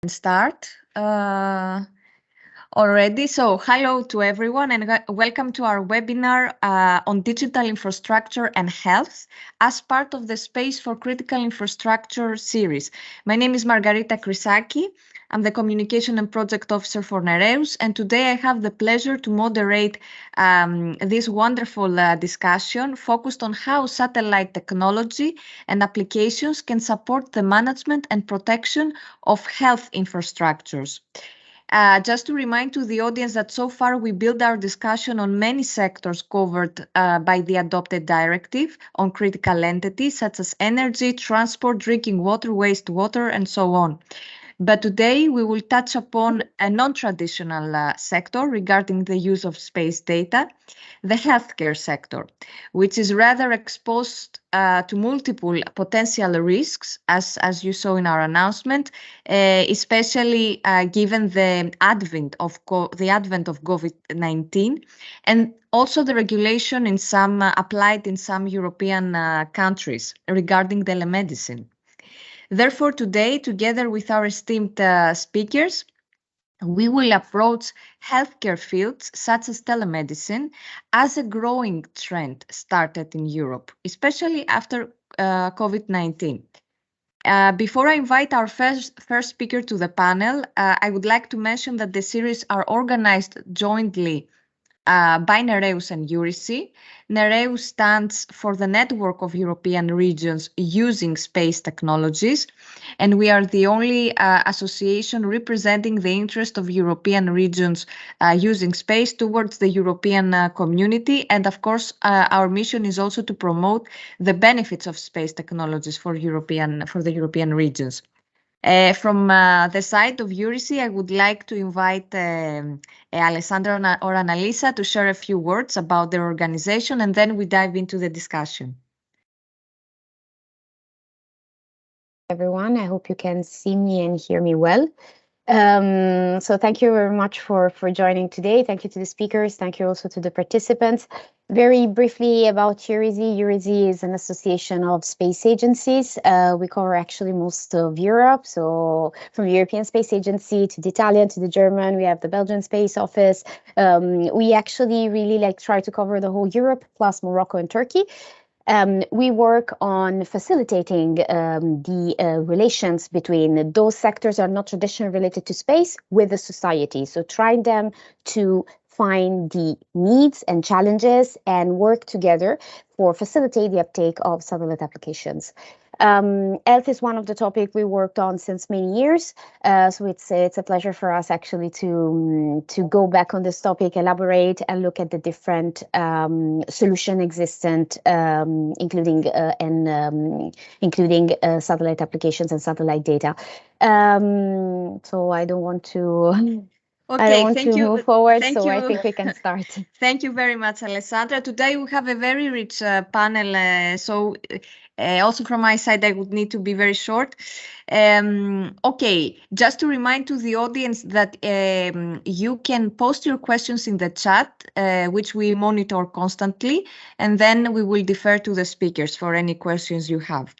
Start already. So hello to everyone and welcome to our webinar on digital infrastructure and health as part of the Space4Critical Infrastructure series. My name is Margarita Crisaki. I'm the Communication and Project Officer for Nereus, and today I have the pleasure to moderate this wonderful discussion focused on how satellite technology and applications can support the management and protection of health infrastructures. Just to remind to the audience that so far we built our discussion on many sectors covered by the adopted directive on critical entities such as energy, transport, drinking water, wastewater, and so on. But today we will touch upon a non-traditional sector regarding the use of space data, the healthcare sector, which is rather exposed to multiple potential risks, as you saw in our announcement, especially given the advent of COVID-19 and also the regulation in some applied in some European countries regarding telemedicine. Therefore, today, together with our esteemed speakers, we will approach healthcare fields such as telemedicine as a growing trend started in Europe, especially after COVID-19. Before I invite our first speaker to the panel, I would like to mention that the series are organized jointly by Nereus and EURISI. Nereus stands for the Network of European Regions Using Space Technologies, and we are the only association representing the interest of European regions using space towards the European community. And of course, our mission is also to promote the benefits of space technologies for the European regions. From the side of EURISI, I would like to invite Alessandra or Annalisa to share a few words about their organization, and then we dive into the discussion. Everyone, I hope you can see me and hear me well. So thank you very much for joining today. Thank you to the speakers. Thank you also to the participants. Very briefly about EURISI. EURISI is an association of space agencies. We cover actually most of Europe. So from the European Space Agency to the Italian to the German, we have the Belgian Space Office. We actually really try to cover the whole Europe plus Morocco and Turkey. We work on facilitating the relations between those sectors that are not traditionally related to space with the society. So trying them to find the needs and challenges and work together for facilitate the uptake of satellite applications. Health is one of the topics we worked on since many years. So it's a pleasure for us actually to go back on this topic, elaborate and look at the different solution existent, including satellite applications and satellite data. So I don't want to... Okay, I want to move forward, so I think we can start. Thank you very much, Alessandra. Today we have a very rich panel, so also from my side, I would need to be very short. Okay, just to remind to the audience that you can post your questions in the chat, which we monitor constantly, and then we will defer to the speakers for any questions you have.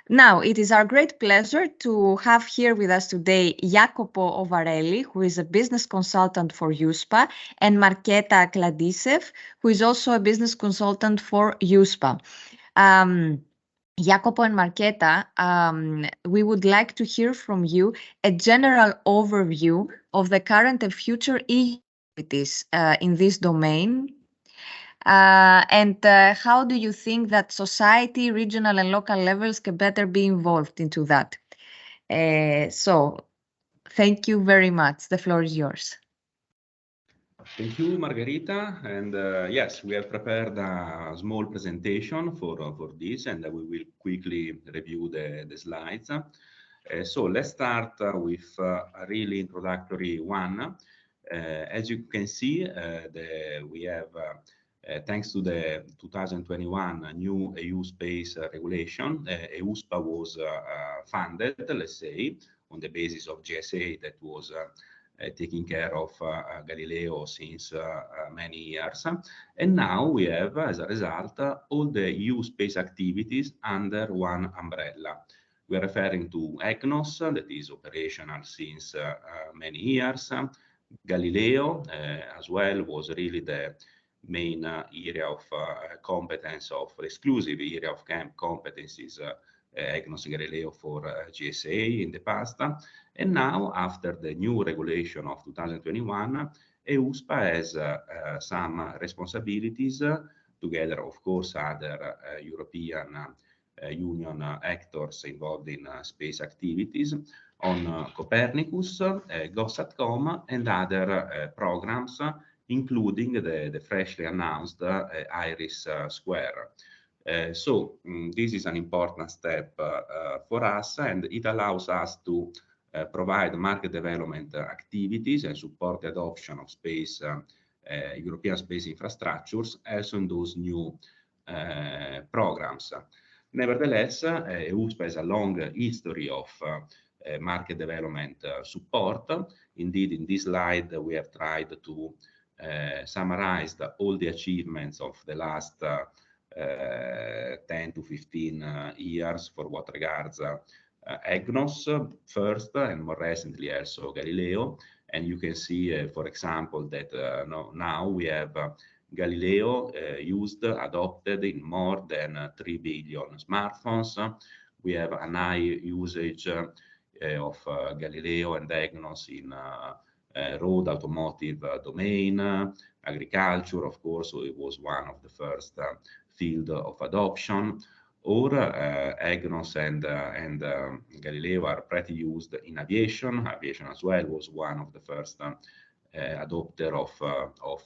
Now, it is our great pleasure to have here with us today Jacopo Ovarelli, who is a business consultant for USPA, and Marketa Kladisev, who is also a business consultant for USPA. Jacopo and Marketa, we would like to hear from you a general overview of the current and future EU activities in this domain. And how do you think that society, regional and local levels can better be involved into that? So thank you very much. The floor is yours. Thank you, Margarita. And yes, we have prepared a small presentation for this, and we will quickly review the slides. So let's start with a really introductory one. As you can see, we have thanks to the 2021 new EU space regulation, EUSPA was funded, let's say, on the basis of GSA that was taking care of Galileo since many years. And now we have, as a result, all the EU space activities under one umbrella. We are referring to EGNOS, that is operational since many years. Galileo as well was really the main area of competence, of exclusive area of competencies, EGNOS Galileo for GSA in the past. And now, after the new regulation of 2021, EUSPA has some responsibilities, together, of course, other European Union actors involved in space activities, on Copernicus, GOSATCOM, and other programs, including the freshly announced IRIS Square. This is an important step for us, and it allows us to provide market development activities and support the adoption of space, European space infrastructures, also in those new programs. Nevertheless, EUSPA has a long history of market development support. Indeed, in this slide, we have tried to summarize all the achievements of the last 10 to 15 years for what regards EGNOS first, and more recently also Galileo. And you can see, for example, that now we have Galileo used, adopted in more than 3 billion smartphones. We have an high usage of Galileo and EGNOS in road, automotive domain, agriculture, of course, so it was one of the first field of adoption. Or EGNOS and Galileo are pretty used in aviation. Aviation as well was one of the first adopter of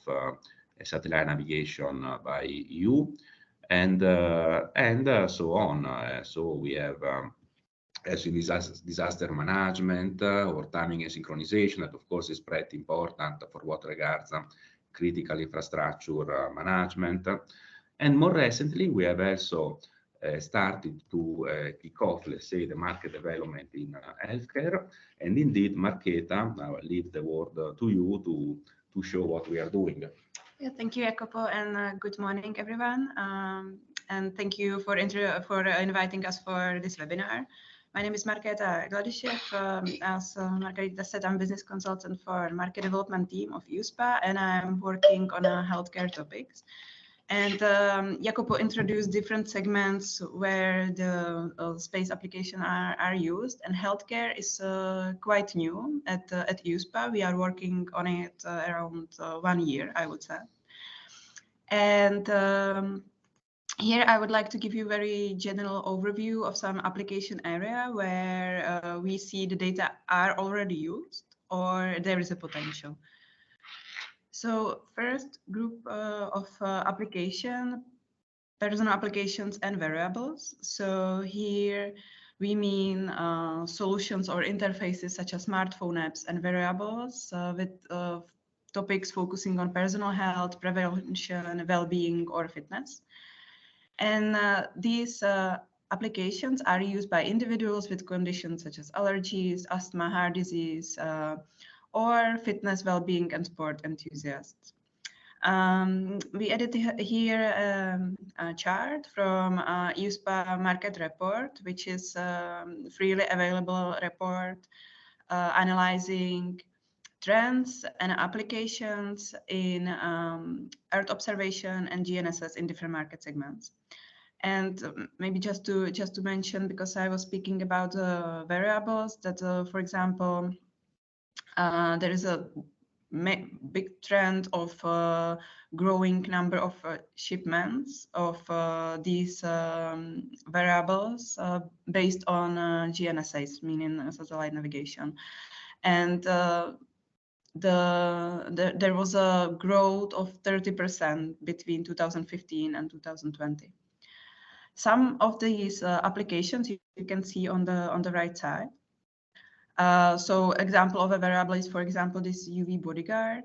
satellite navigation by EU, and so on. So we have as in disaster management or timing and synchronization, that of course is pretty important for what regards critical infrastructure management. And more recently, we have also started to kick off, let's say, the market development in healthcare. And indeed, Marketa, I will leave the word to you to show what we are doing. Yeah, thank you, Jacopo, and good morning, everyone. And thank you for inviting us for this webinar. My name is Marketa Gladyshev. As Margarita said, I'm business consultant for market development team of EUSPA, and I'm working on healthcare topics. And Jacopo introduced different segments where the space applications are used, and healthcare is quite new at EUSPA. We are working on it around 1 year, I would say. And here I would like to give you a very general overview of some application area where we see the data are already used or there is a potential. So first group of application, personal applications and variables. So here we mean solutions or interfaces such as smartphone apps and variables with topics focusing on personal health, prevention, well-being, or fitness. And these applications are used by individuals with conditions such as allergies, asthma, heart disease, or fitness, well-being, and sport enthusiasts. We added here a chart from EUSPA market report, which is a freely available report analyzing trends and applications in Earth observation and GNSS in different market segments. And maybe just to mention, because I was speaking about variables, that for example, there is a big trend of growing number of shipments of these variables based on GNSS, meaning satellite navigation. And there was a growth of 30% between 2015 and 2020. Some of these applications you can see on the right side. So example of a variable is, for example, this UV bodyguard.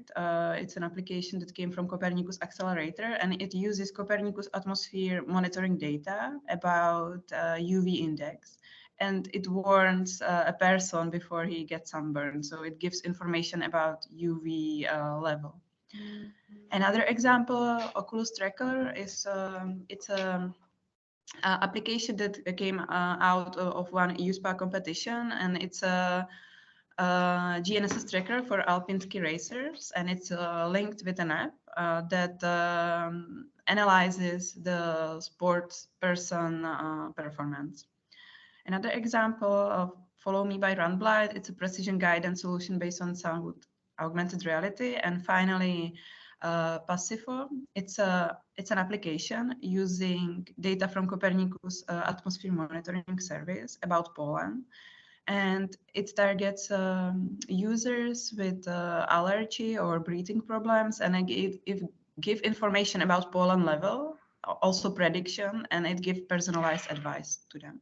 It's an application that came from Copernicus Accelerator, and it uses Copernicus atmosphere monitoring data about UV index. And it warns a person before he gets sunburned. So it gives information about UV level. Another example, Oculus Tracker, is it's a application that came out of one EUSPA competition, and it's a GNSS tracker for alpine ski racers, and it's linked with an app that analyzes the sports person performance. Another example of Follow Me by Runblind, it's a precision guidance solution based on sound augmented reality. And finally, Passifo, it's an application using data from Copernicus atmosphere monitoring service about pollen. And it targets users with allergy or breathing problems, and it give information about pollen level, also prediction, and it gives personalized advice to them.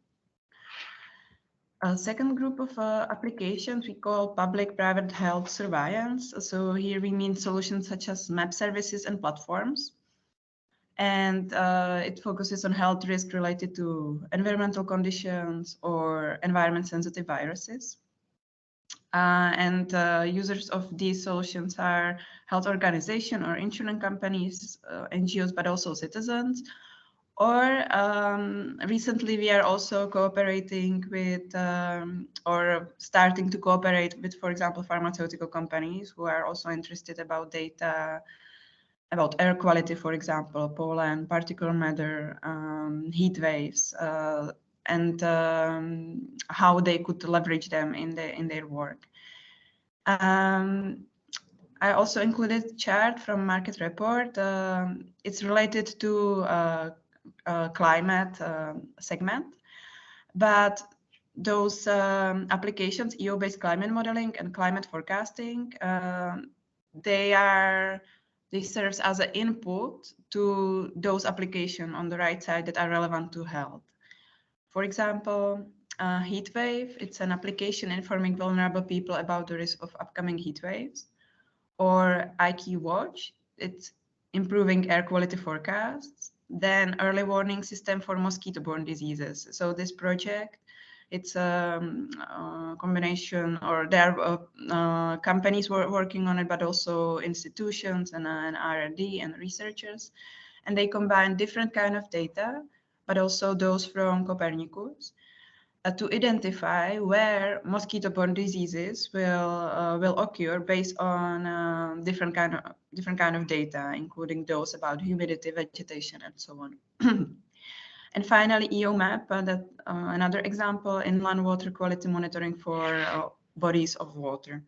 A second group of applications we call public-private health surveillance. So here we mean solutions such as map services and platforms. And it focuses on health risk related to environmental conditions or environment-sensitive viruses. Users of these solutions are health organizations or insurance companies, NGOs, but also citizens. Or recently, we are also cooperating with or starting to cooperate with, for example, pharmaceutical companies who are also interested about data about air quality, for example, pollen, particulate matter, heat waves, and how they could leverage them in their work. I also included a chart from Market Report. It's related to climate segment, but those applications, EO-based climate modeling and climate forecasting, they serve as an input to those applications on the right side that are relevant to health. For example, heat wave, it's an application informing vulnerable people about the risk of upcoming heat waves. Or IQ Watch, it's improving air quality forecasts. Then early warning system for mosquito-borne diseases. So this project, it's a combination, or there are companies working on it, but also institutions and R&D and researchers. And they combine different kind of data, but also those from Copernicus, to identify where mosquito-borne diseases will occur based on different kind of data, including those about humidity, vegetation, and so on. And finally, EOMAP, another example, inland water quality monitoring for bodies of water.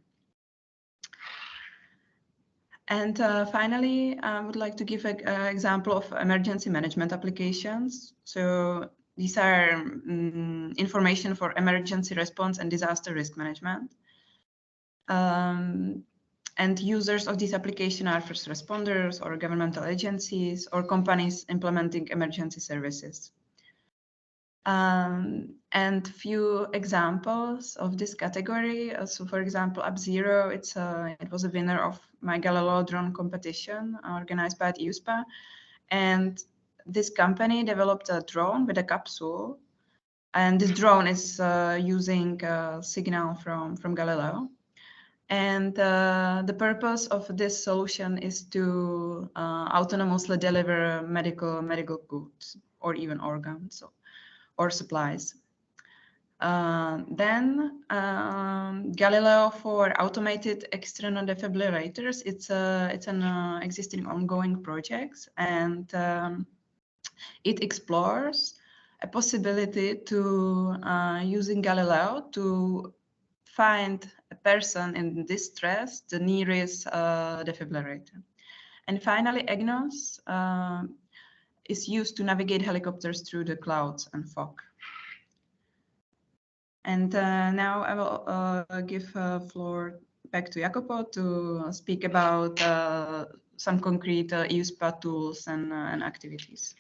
And finally, I would like to give an example of emergency management applications. So these are information for emergency response and disaster risk management. And users of this application are first responders or governmental agencies or companies implementing emergency services. And few examples of this category. So for example, UpZero, it was a winner of my Galileo drone competition organized by EUSPA. And this company developed a drone with a capsule. And this drone is using a signal from Galileo. And the purpose of this solution is to autonomously deliver medical goods or even organs or supplies. Then Galileo for automated external defibrillators. It's an existing ongoing project, and it explores a possibility to using Galileo to find a person in distress, the nearest defibrillator. And finally, EGNOS is used to navigate helicopters through the clouds and fog. And now I will give floor back to Jacopo to speak about some concrete EUSPA tools and activities.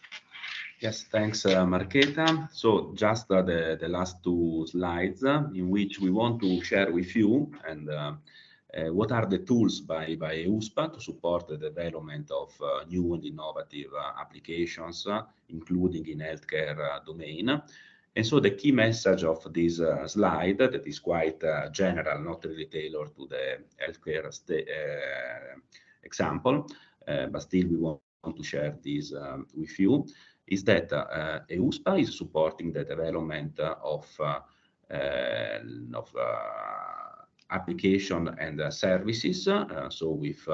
Yes, thanks, Marketa. So just the last two slides in which we want to share with you and what are the tools by EUSPA to support the development of new and innovative applications, including in healthcare domain. And so the key message of this slide, that is quite general, not really tailored to the healthcare example, but still we want to share this with you. is that EUSPA is supporting the development of application and services, so with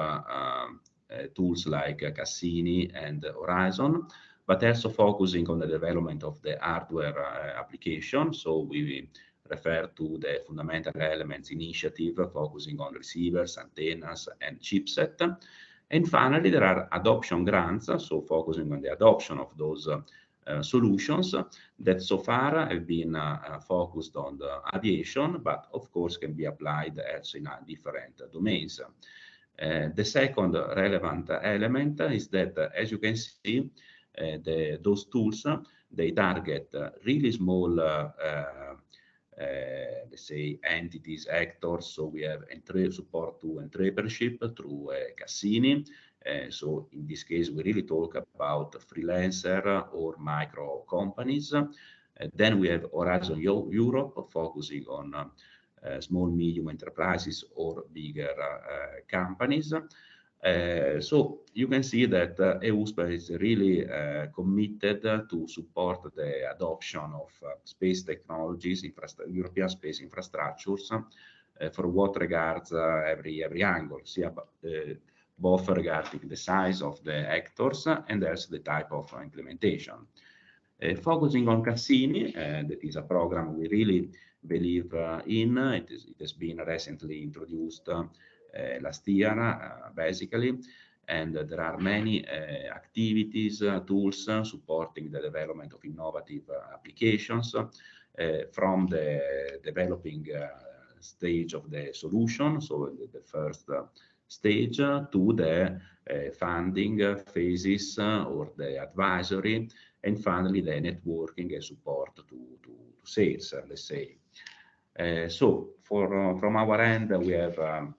tools like Cassini and Horizon, but also focusing on the development of the hardware application. So we refer to the Fundamental Elements Initiative, focusing on receivers, antennas, and chipset. And finally, there are adoption grants, so focusing on the adoption of those solutions that so far have been focused on the aviation, but of course can be applied also in different domains. The second relevant element is that, as you can see, those tools, they target really small, let's say, entities, actors. So we have support to entrepreneurship through Cassini. So in this case, we really talk about freelancer or micro companies. Then we have Horizon Europe, focusing on small, medium enterprises or bigger companies. So you can see that EUSPA is really committed to support the adoption of space technologies, European space infrastructures, for what regards every angle, both regarding the size of the actors and also the type of implementation. Focusing on Cassini, that is a program we really believe in. It has been recently introduced last year, basically, and there are many activities, tools supporting the development of innovative applications, from the developing stage of the solution, so the first stage, to the funding phases or the advisory, and finally the networking and support to sales, let's say. So from our end, we are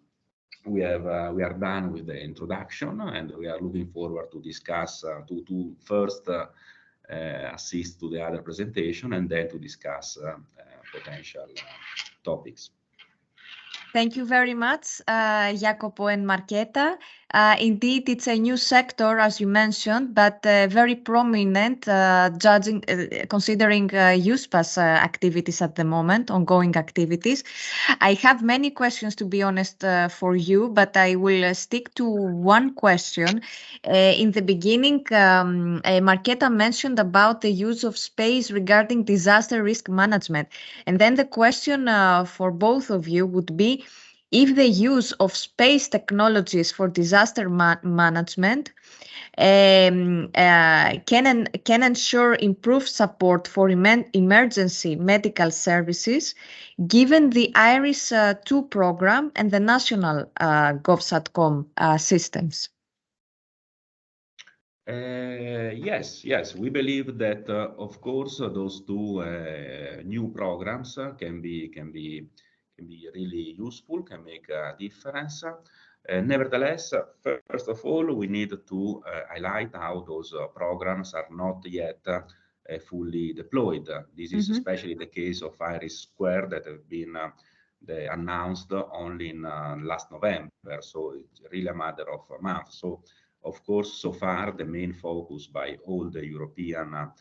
done with the introduction, and we are looking forward to discuss to first assist to the other presentation, and then to discuss potential topics. Thank you very much, Jacopo and Marketa. Indeed, it's a new sector, as you mentioned, but very prominent, considering EUSPA's activities at the moment, ongoing activities. I have many questions, to be honest, for you, but I will stick to one question. In the beginning, Marketa mentioned about the use of space regarding disaster risk management. And then the question for both of you would be, if the use of space technologies for disaster management can ensure improved support for emergency medical services, given the IRIS-2 program and the national GovSatcom systems. Yes, we believe that, of course, those two new programs can be really useful, can make a difference. Nevertheless, first of all, we need to highlight how those programs are not yet fully deployed. This is especially the case of IRIS2 that have been announced only in last November, so it's really a matter of a month. So, of course, so far the main focus by all the European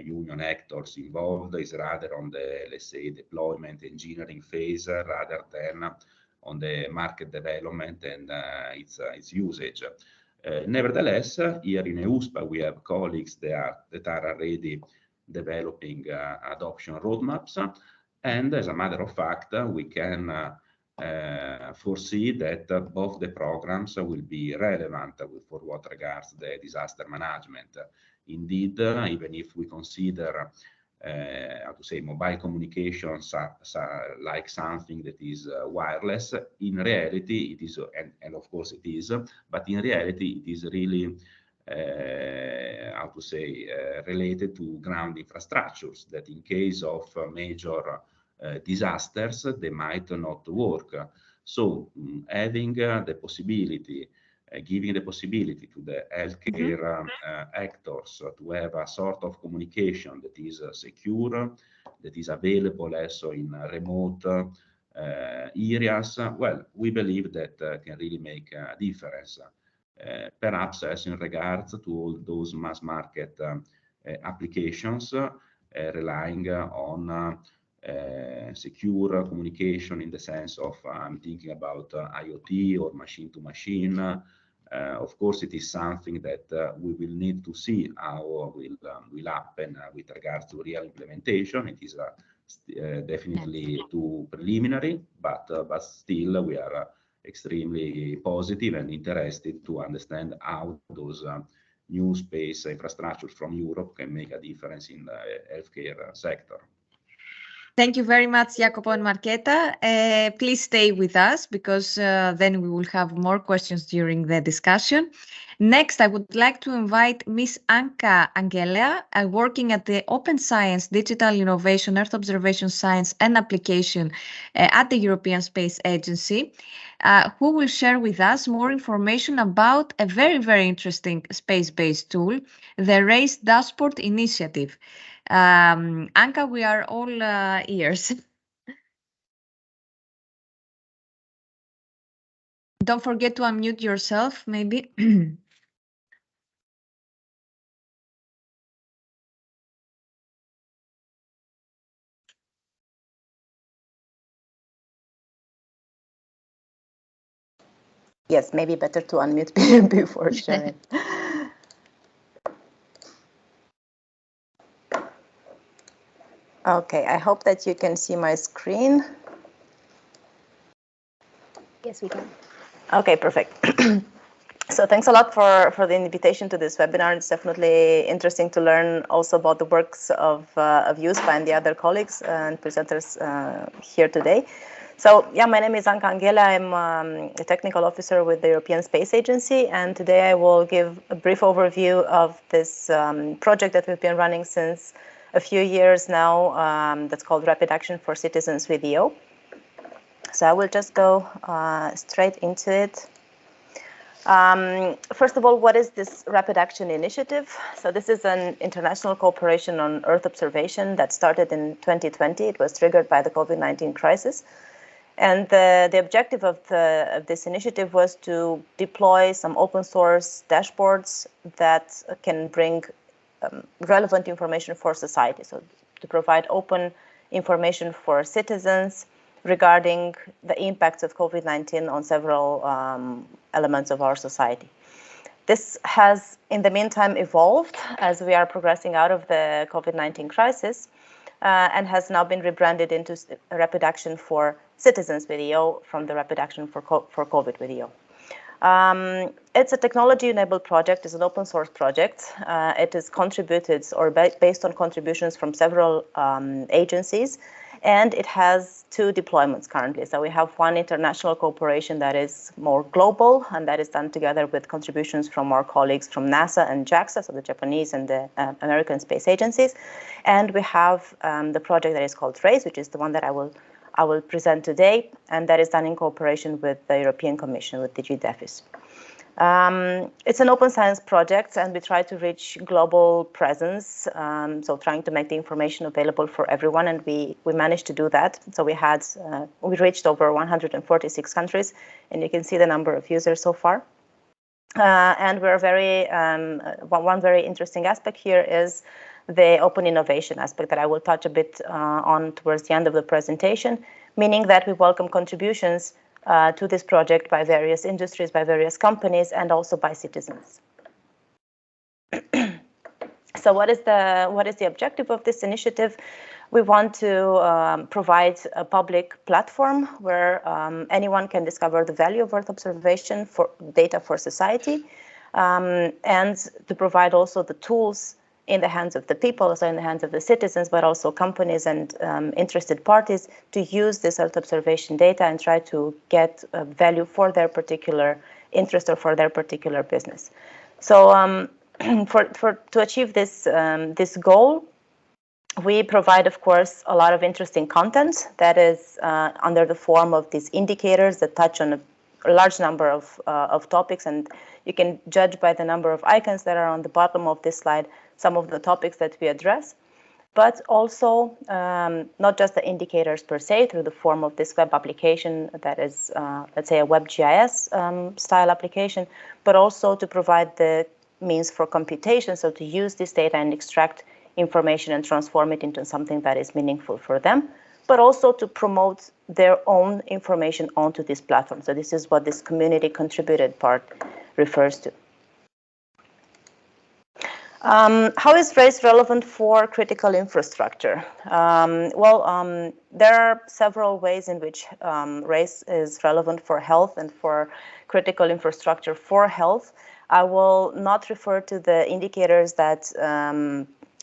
Union actors involved is rather on the, let's say, deployment engineering phase, rather than on the market development and its usage. Nevertheless, here in EUSPA, we have colleagues that are already developing adoption roadmaps, and as a matter of fact, we can foresee that both the programs will be relevant for what regards the disaster management. Indeed, even if we consider how to say, mobile communications like something that is wireless, in reality it is, and of course it is, but in reality it is really how to say, related to ground infrastructures that in case of major disasters, they might not work. So having the possibility, giving the possibility to the healthcare actors to have a sort of communication that is secure, that is available also in remote areas, well, we believe that can really make a difference. perhaps as in regards to all those mass market applications relying on secure communication in the sense of I'm thinking about IoT or machine to machine. Of course, it is something that we will need to see how will happen with regards to real implementation. It is definitely too preliminary, but still we are extremely positive and interested to understand how those new space infrastructures from Europe can make a difference in the healthcare sector. Thank you very much, Jacopo and Marketa. Please stay with us because then we will have more questions during the discussion. Next, I would like to invite Ms. Anka Angelea, working at the Open Science, Digital Innovation, Earth Observation Science and Application at the European Space Agency, who will share with us more information about a very, very interesting space-based tool, the Race Dashboard Initiative. Anka, we are all ears. Don't forget to unmute yourself, maybe. Yes, maybe better to unmute before sharing. Okay, I hope that you can see my screen. Yes, we can. Okay, perfect. So thanks a lot for the invitation to this webinar. It's definitely interesting to learn also about the works of USPA and the other colleagues and presenters here today. So yeah, my name is Anka Angela. I'm a technical officer with the European Space Agency, and today I will give a brief overview of this project that we've been running since a few years now, that's called Rapid Action for Citizens with EO. So I will just go straight into it. First of all, what is this Rapid Action Initiative? So this is an international cooperation on Earth observation that started in 2020. It was triggered by the COVID-19 crisis. And the objective of this initiative was to deploy some open source dashboards that can bring relevant information for society. So to provide open information for citizens regarding the impacts of COVID-19 on several elements of our society. This has, in the meantime, evolved as we are progressing out of the COVID-19 crisis and has now been rebranded into Rapid Action for Citizens with EO from the Rapid Action for COVID with EO. It's a technology-enabled project. It's an open source project. It is contributed or based on contributions from several agencies, and it has 2 deployments currently. So we have one international cooperation that is more global, and that is done together with contributions from our colleagues from NASA and JAXA, so the Japanese and the American space agencies. And we have the project that is called RACE, which is the one that I will present today, and that is done in cooperation with the European Commission, with DG DEFIS. It's an open science project, and we try to reach global presence, so trying to make the information available for everyone, and we managed to do that. So we reached over 146 countries, and you can see the number of users so far. And we're one very interesting aspect here is the open innovation aspect that I will touch a bit on towards the end of the presentation, meaning that we welcome contributions to this project by various industries, by various companies, and also by citizens. So what is the objective of this initiative? We want to provide a public platform where anyone can discover the value of Earth observation for data for society, and to provide also the tools in the hands of the people, so in the hands of the citizens, but also companies and interested parties to use this Earth observation data and try to get value for their particular interest or for their particular business. So to achieve this goal, we provide, of course, a lot of interesting content that is under the form of these indicators that touch on a large number of topics, and you can judge by the number of icons that are on the bottom of this slide some of the topics that we address. but also not just the indicators per se through the form of this web application that is, let's say, a WebGIS style application, but also to provide the means for computation, so to use this data and extract information and transform it into something that is meaningful for them, but also to promote their own information onto this platform. So this is what this community contributed part refers to. How is race relevant for critical infrastructure? There are several ways in which race is relevant for health and for critical infrastructure for health. I will not refer to the indicators that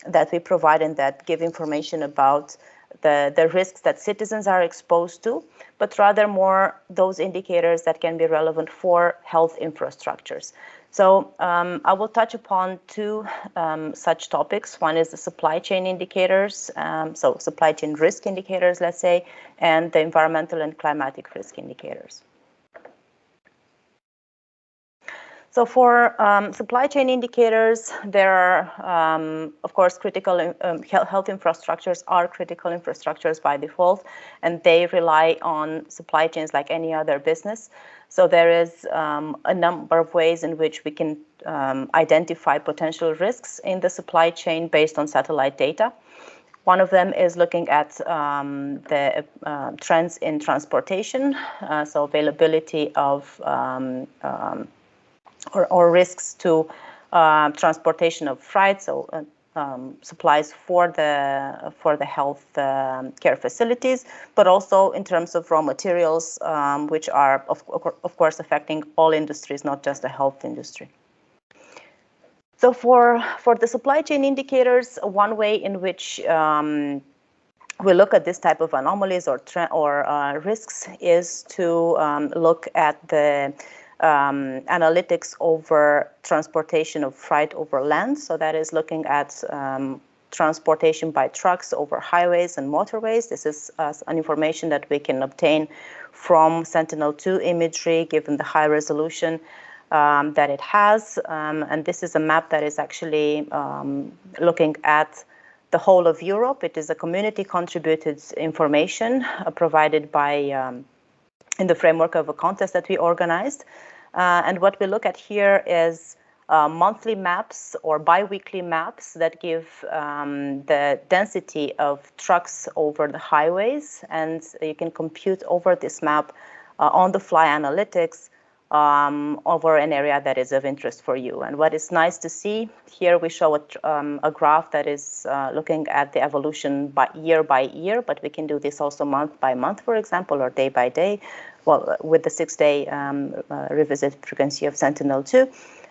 that we provide and that give information about the risks that citizens are exposed to, but rather more those indicators that can be relevant for health infrastructures. So I will touch upon two such topics. One is the supply chain indicators, so supply chain risk indicators, let's say, and the environmental and climatic risk indicators. So for supply chain indicators, there are, of course, critical health infrastructures are critical infrastructures by default, and they rely on supply chains like any other business. So there is a number of ways in which we can identify potential risks in the supply chain based on satellite data. One of them is looking at the trends in transportation, so availability of or risks to transportation of freight, so supplies for the health care facilities, but also in terms of raw materials, which are of course affecting all industries, not just the health industry. So for the supply chain indicators, one way in which we look at this type of anomalies or risks is to look at the analytics over transportation of freight over land. So that is looking at transportation by trucks over highways and motorways. This is an information that we can obtain from Sentinel-2 imagery, given the high resolution that it has. And this is a map that is actually looking at the whole of Europe. It is a community contributed information provided by in the framework of a contest that we organized. And what we look at here is monthly maps or bi-weekly maps that give the density of trucks over the highways. And you can compute over this map on-the-fly analytics over an area that is of interest for you. And what is nice to see here, we show a graph that is looking at the evolution by year, but we can do this also month by month, for example, or day by day, well, with the 6-day revisit frequency of Sentinel-2.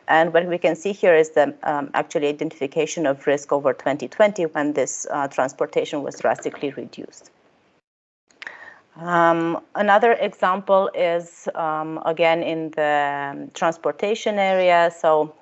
And what we can see here is the actually identification of risk over 2020 when this transportation was drastically reduced. Another example is, again, in the transportation area, so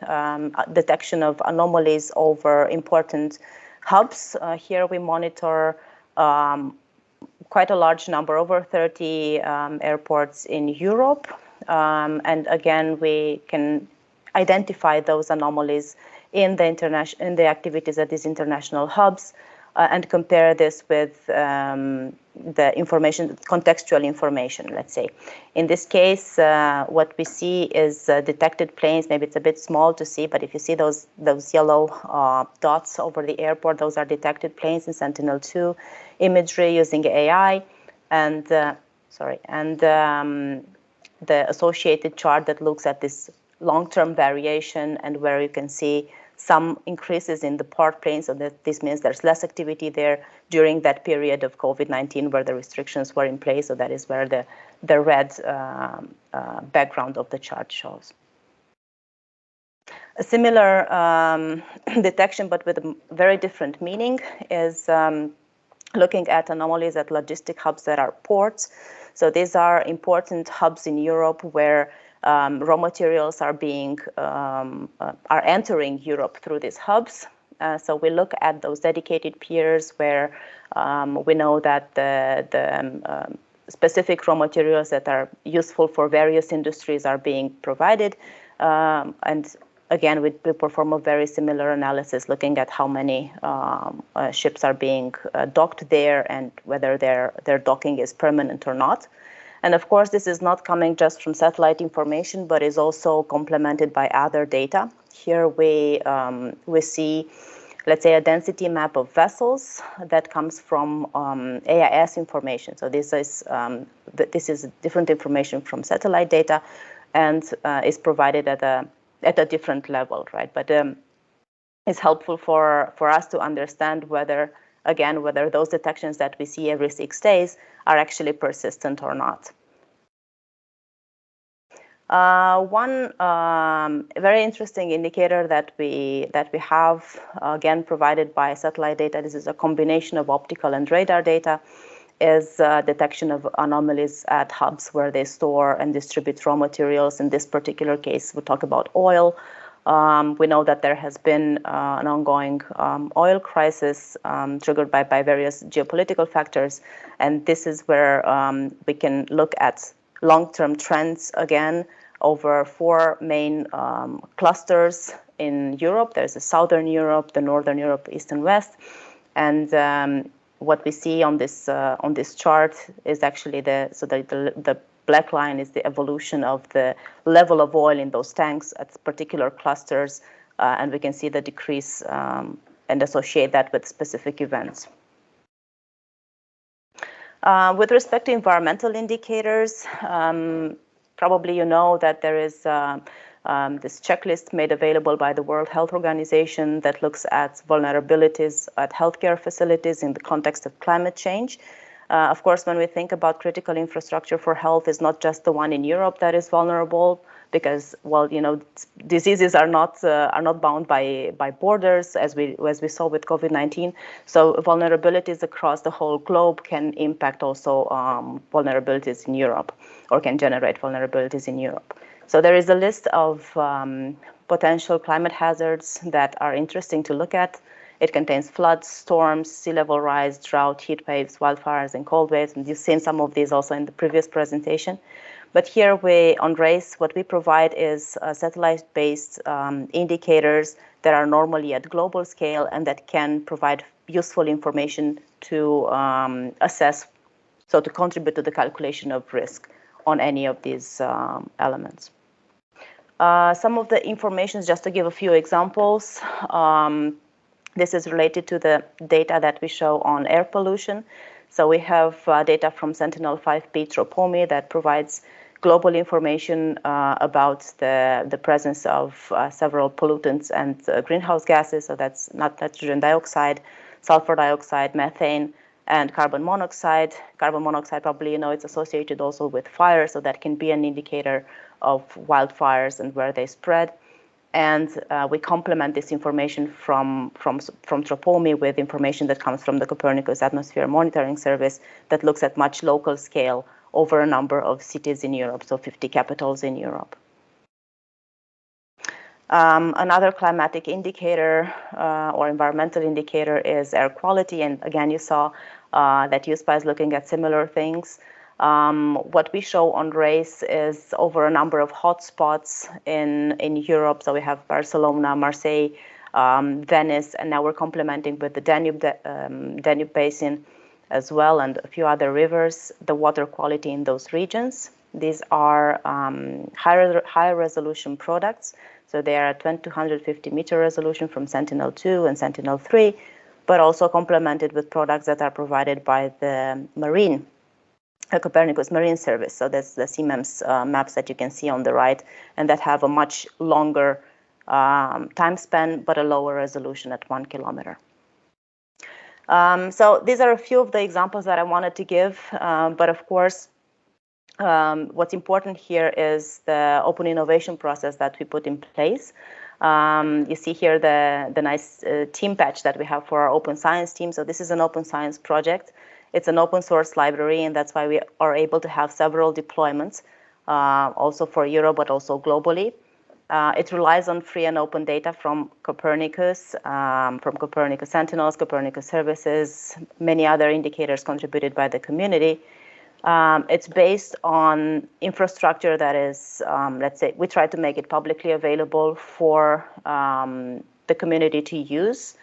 detection of anomalies over important hubs. Here we monitor quite a large number, over 30 airports in Europe. And again, we can identify those anomalies in the activities at these international hubs. And compare this with the information, contextual information, let's say. In this case, what we see is detected planes. Maybe it's a bit small to see, but if you see those yellow dots over the airport, those are detected planes in Sentinel-2 imagery using AI. And the associated chart that looks at this long-term variation and where you can see some increases in the part planes, so that this means there's less activity there during that period of COVID-19 where the restrictions were in place. So that is where the red background of the chart shows. A similar detection, but with a very different meaning, is looking at anomalies at logistic hubs that are ports. So these are important hubs in Europe where raw materials are entering Europe through these hubs. So we look at those dedicated piers where we know that the specific raw materials that are useful for various industries are being provided. And again, we perform a very similar analysis looking at how many ships are being docked there and whether their docking is permanent or not. And of course, this is not coming just from satellite information, but is also complemented by other data. Here we see, let's say, a density map of vessels that comes from AIS information. So this is different information from satellite data, and is provided at a different level, right? But it's helpful for us to understand whether those detections that we see every 6 days are actually persistent or not. One very interesting indicator that we have, again, provided by satellite data, this is a combination of optical and radar data, is detection of anomalies at hubs where they store and distribute raw materials. In this particular case, we talk about oil. We know that there has been an ongoing oil crisis triggered by various geopolitical factors, and this is where we can look at long-term trends again over 4 main clusters in Europe. There's the Southern Europe, the Northern Europe, East and West, and what we see on this chart is actually the black line is the evolution of the level of oil in those tanks at particular clusters, and we can see the decrease and associate that with specific events. With respect to environmental indicators, probably you know that there is this checklist made available by the World Health Organization that looks at vulnerabilities at healthcare facilities in the context of climate change. Of course, when we think about critical infrastructure for health, it's not just the one in Europe that is vulnerable, because, well, you know, diseases are not bound by borders, as we saw with COVID-19. So vulnerabilities across the whole globe can impact also vulnerabilities in Europe, or can generate vulnerabilities in Europe. So there is a list of potential climate hazards that are interesting to look at. It contains floods, storms, sea level rise, drought, heat waves, wildfires, and cold waves. And you've seen some of these also in the previous presentation. But here on RACE, what we provide is satellite-based indicators that are normally at global scale and that can provide useful information to assess, so to contribute to the calculation of risk on any of these elements. Some of the information, just to give a few examples, this is related to the data that we show on air pollution. So we have data from Sentinel-5P Tropomi that provides global information about the presence of several pollutants and greenhouse gases. So that's nitrogen dioxide, sulfur dioxide, methane, and carbon monoxide. Carbon monoxide, probably you know, it's associated also with fire, so that can be an indicator of wildfires and where they spread. And we complement this information from Tropomi with information that comes from the Copernicus Atmosphere Monitoring Service that looks at much local scale over a number of cities in Europe, so 50 capitals in Europe. Another climatic indicator or environmental indicator is air quality. And again, you saw that USPA is looking at similar things. What we show on RACE is over a number of hotspots in Europe. So we have Barcelona, Marseille, Venice, and now we're complementing with the Danube Basin as well, and a few other rivers, the water quality in those regions. These are higher resolution products. So they are at 250 meter resolution from Sentinel-2 and Sentinel-3, but also complemented with products that are provided by the Copernicus Marine Service. So that's the CMEMS maps that you can see on the right, and that have a much longer time span, but a lower resolution at 1 kilometer. So these are a few of the examples that I wanted to give, but of course, what's important here is the open innovation process that we put in place. You see here the nice team patch that we have for our open science team. So this is an open science project. It's an open source library, and that's why we are able to have several deployments, also for Europe, but also globally. It relies on free and open data from Copernicus Sentinels, Copernicus services, many other indicators contributed by the community. It's based on infrastructure that is, let's say, we try to make it publicly available for the community to use.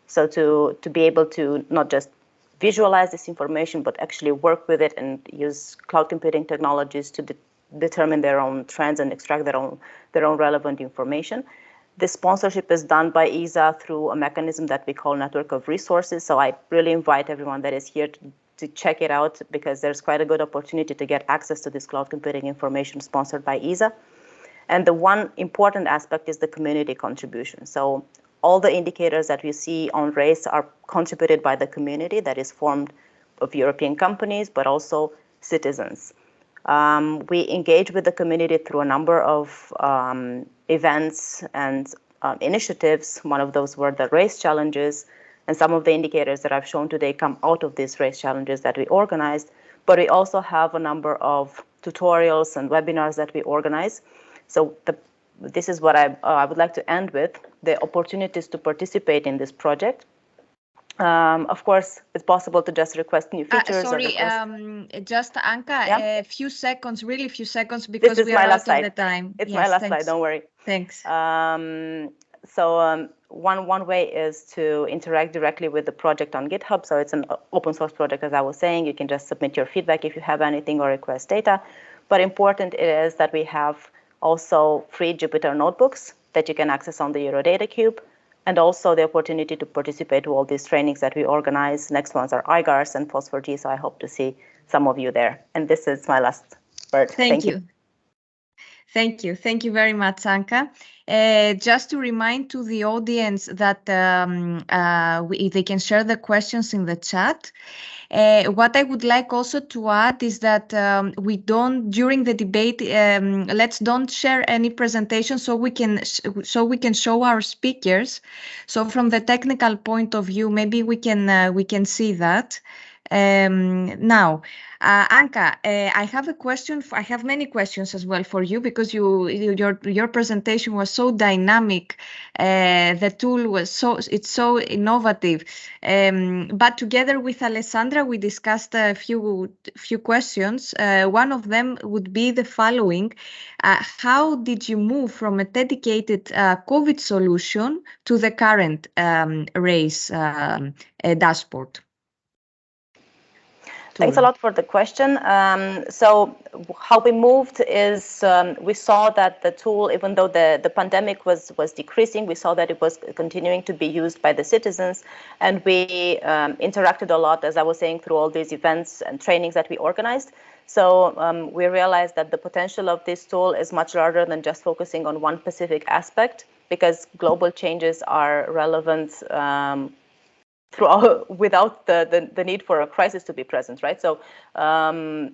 So to be able to not just visualize this information, but actually work with it and use cloud computing technologies to determine their own trends and extract their own relevant information. The sponsorship is done by ESA through a mechanism that we call Network of Resources. So I really invite everyone that is here to check it out, because there's quite a good opportunity to get access to this cloud computing information sponsored by ESA. And the one important aspect is the community contribution. So all the indicators that we see on race are contributed by the community that is formed of European companies, but also citizens. We engage with the community through a number of events and initiatives. One of those were the race challenges, and some of the indicators that I've shown today come out of these race challenges that we organized. But we also have a number of tutorials and webinars that we organize. So this is what I would like to end with, the opportunities to participate in this project. Of course, it's possible to just request new features. Sorry, just Anka, Yeah? a few seconds, really few seconds, because we are out of the time. It's my last slide, don't worry. Thanks. One way is to interact directly with the project on GitHub. So it's an open source project, as I was saying. You can just submit your feedback if you have anything or request data. But important it is that we have also free Jupyter notebooks that you can access on the Eurodata Cube, and also the opportunity to participate to all these trainings that we organize. Next ones are IGARS and Phos4G, so I hope to see some of you there. And this is my last word. Thank you. Thank you. Thank you very much, Anka. Just to remind to the audience that they can share the questions in the chat. What I would like also to add is that we don't, during the debate, let's don't share any presentation so we can show our speakers. So from the technical point of view, maybe we can see that. Now, Anka, I have a question. I have many questions as well for you, because your presentation was so dynamic. The tool was so innovative. But together with Alessandra, we discussed a few questions. One of them would be the following: how did you move from a dedicated COVID solution to the current race dashboard? Thanks a lot for the question. So how we moved is we saw that the tool, even though the pandemic was decreasing, we saw that it was continuing to be used by the citizens. And we interacted a lot, as I was saying, through all these events and trainings that we organized. So we realized that the potential of this tool is much larger than just focusing on one specific aspect, because global changes are relevant without the need for a crisis to be present, right? So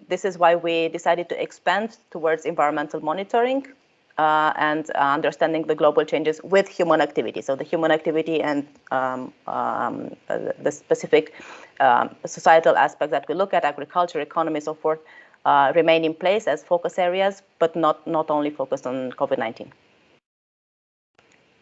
this is why we decided to expand towards environmental monitoring and understanding the global changes with human activity. So the human activity and the specific societal aspects that we look at, agriculture, economy, so forth, remain in place as focus areas, but not only focused on COVID-19.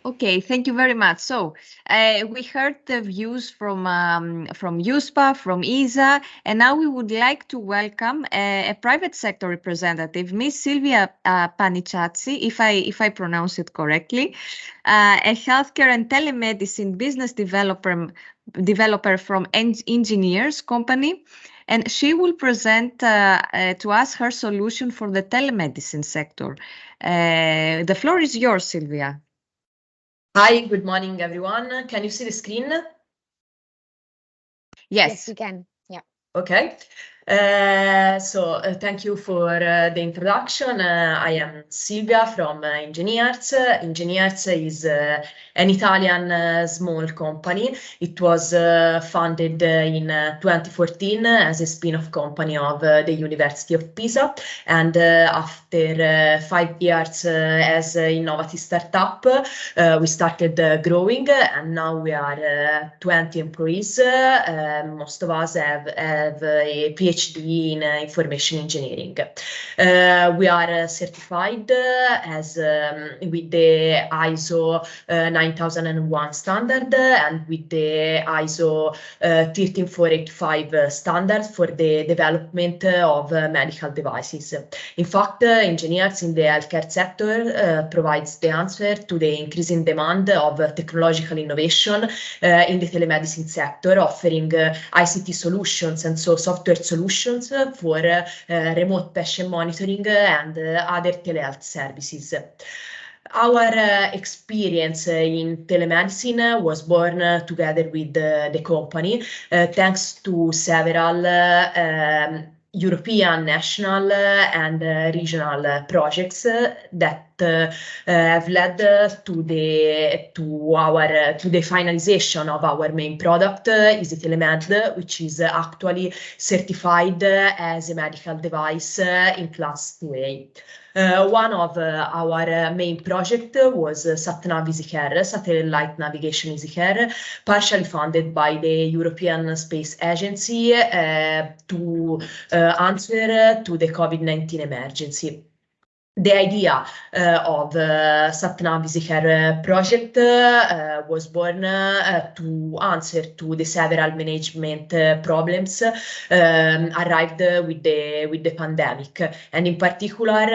Okay, thank you very much. So we heard the views from USPA, from ESA, and now we would like to welcome a private sector representative, Ms. Silvia Panicazzi, if I pronounce it correctly, a healthcare and telemedicine business developer from Engineers Company, and she will present to us her solution for the telemedicine sector. The floor is yours, Silvia. Hi, good morning, everyone. Can you see the screen? Yes, we can. Yeah. Okay. So thank you for the introduction. I am Silvia from Engineers. Engineers is an Italian small company. It was founded in 2014 as a spin-off company of the University of Pisa. And after 5 years as an innovative startup, we started growing, and now we are 20 employees. Most of us have a PhD PhD in information engineering. We are certified as with the ISO 9001 standard and with the ISO 13485 standard for the development of medical devices. In fact, engineers in the healthcare sector provides the answer to the increasing demand of technological innovation in the telemedicine sector, offering ICT solutions and so software solutions for remote patient monitoring and other telehealth services. Our experience in telemedicine was born together with the company, thanks to several European, national, and regional projects that have led to the finalization of our main product, EasyTelemed, which is actually certified as a medical device in Class 2A. One of our main project was SatNav EasyCare, Satellite Navigation EasyCare, partially funded by the European Space Agency to answer to the COVID-19 emergency. The idea of SatNav EasyCare project was born to answer to the several management problems arrived with the pandemic, and in particular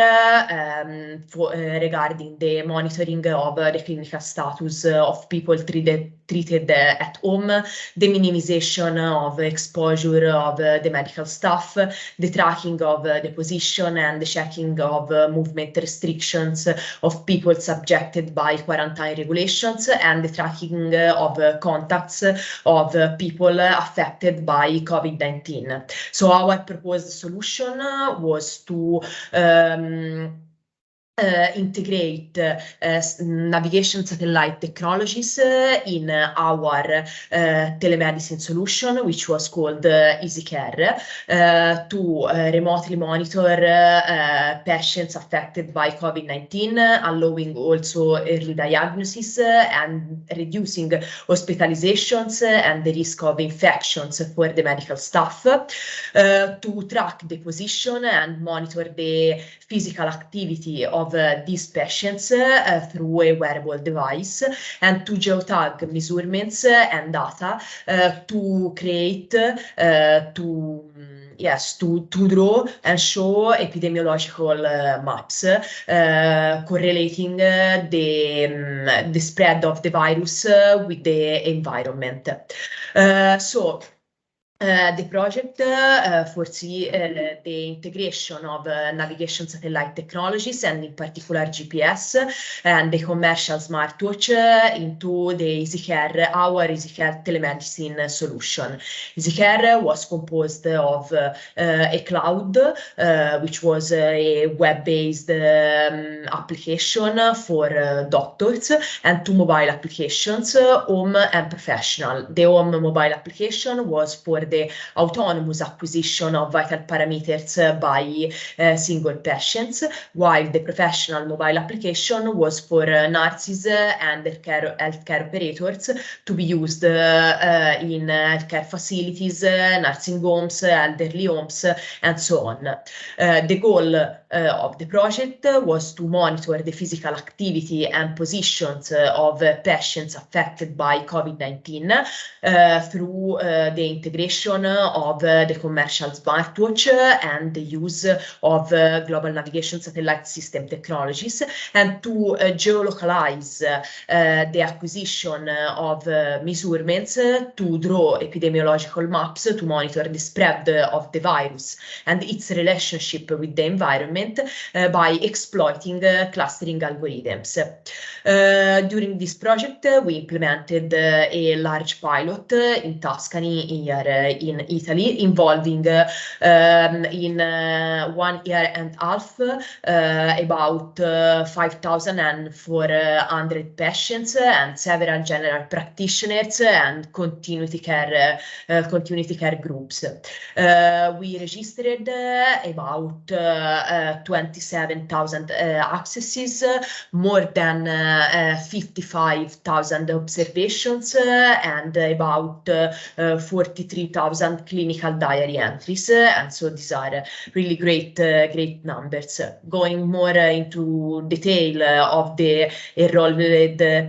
regarding the monitoring of the clinical status of people treated at home, the minimization of exposure of the medical staff, the tracking of the position and the checking of movement restrictions of people subjected by quarantine regulations, and the tracking of contacts of people affected by COVID-19. So our proposed solution was to integrate navigation satellite technologies in our telemedicine solution, which was called EasyCare, to remotely monitor patients affected by COVID-19, allowing also early diagnosis and reducing hospitalizations and the risk of infections for the medical staff, to track the position and monitor the physical activity of these patients through a wearable device, and to geotag measurements and data to create, to draw and show epidemiological maps correlating the spread of the virus with the environment. The project foresee the integration of navigation satellite technologies, and in particular GPS and the commercial smartwatch into the EasyCare, our EasyCare telemedicine solution. EasyCare was composed of a cloud, which was a web-based application for doctors, and two mobile applications, home and professional. The home mobile application was for the autonomous acquisition of vital parameters by single patients, while the professional mobile application was for nurses and healthcare operators to be used in healthcare facilities, nursing homes, elderly homes, and so on. The goal of the project was to monitor the physical activity and positions of patients affected by COVID-19 through the integration of the commercial smartwatch and the use of global navigation satellite system technologies, and to geolocalize the acquisition of measurements to draw epidemiological maps to monitor the spread of the virus and its relationship with the environment by exploiting clustering algorithms. During this project, we implemented a large pilot in Tuscany here in Italy, involving in 1 year and a half about 5,400 patients and several general practitioners and continuity care groups. We registered about 27,000 accesses, more than 55,000 observations, and about 43,000 clinical diary entries. And so these are really great numbers. Going more into detail of the enrolled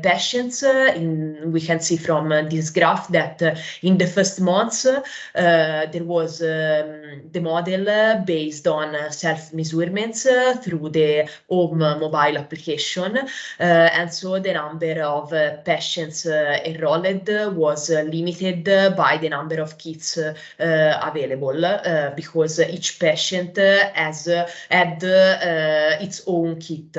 patients, we can see from this graph that in the first months there was the model based on self-measurements through the home mobile application, and so the number of patients enrolled was limited by the number of kits available, because each patient had its own kit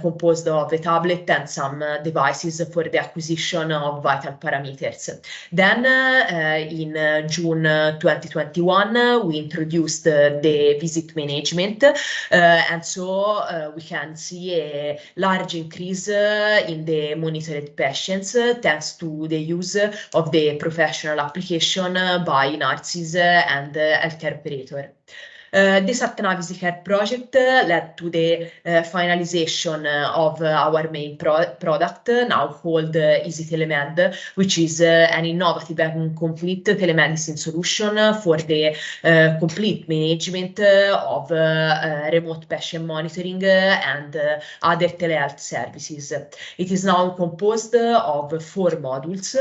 composed of a tablet and some devices for the acquisition of vital parameters. Then in June 2021, we introduced the visit management, and so we can see a large increase in the monitored patients thanks to the use of the professional application by nurses and healthcare operator. This Atanavisy Care project led to the finalization of our main product, now called Easy Telemed, which is an innovative and complete telemedicine solution for the complete management of remote patient monitoring and other telehealth services. It is now composed of 4 modules.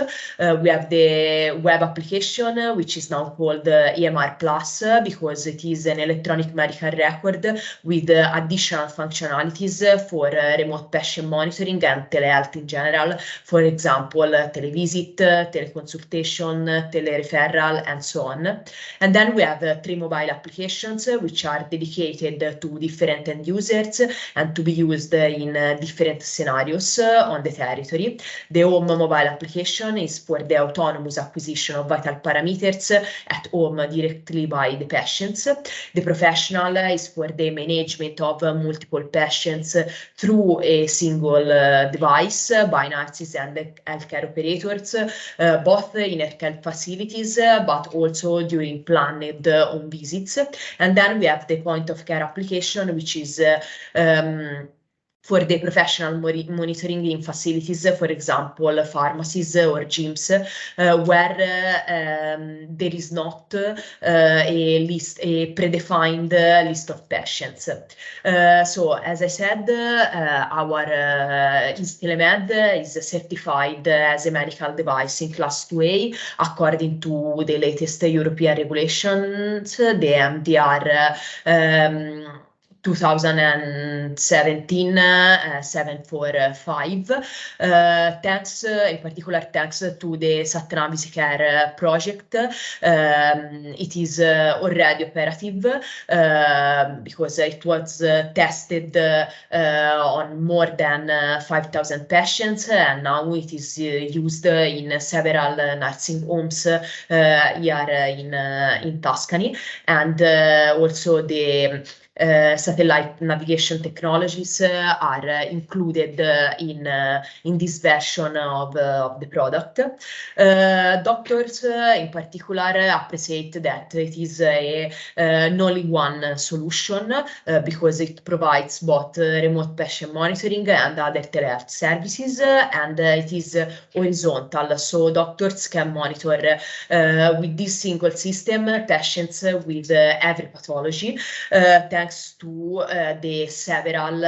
We have the web application, which is now called EMR Plus, because it is an electronic medical record with additional functionalities for remote patient monitoring and telehealth in general. For example, televisit, teleconsultation, telereferral, and so on. And then we have 3 mobile applications, which are dedicated to different end users and to be used in different scenarios on the territory. The home mobile application is for the autonomous acquisition of vital parameters at home directly by the patients. The professional is for the management of multiple patients through a single device by nurses and healthcare operators, both in healthcare facilities, but also during planned home visits. And then we have the point of care application, which is for the professional monitoring in facilities, for example, pharmacies or gyms, where there is not a predefined list of patients. So, as I said, our Easy Telemed is certified as a medical device in Class 2A according to the latest European regulations, the MDR 2017-745, thanks in particular to the Atanavisy Care project. It is already operative because it was tested on more than 5,000 patients, and now it is used in several nursing homes here in Tuscany, and also the satellite navigation technologies are included in this version of the product. Doctors in particular appreciate that it is an all-in-one solution because it provides both remote patient monitoring and other telehealth services, and it is horizontal, so doctors can monitor with this single system patients with every pathology, thanks to the several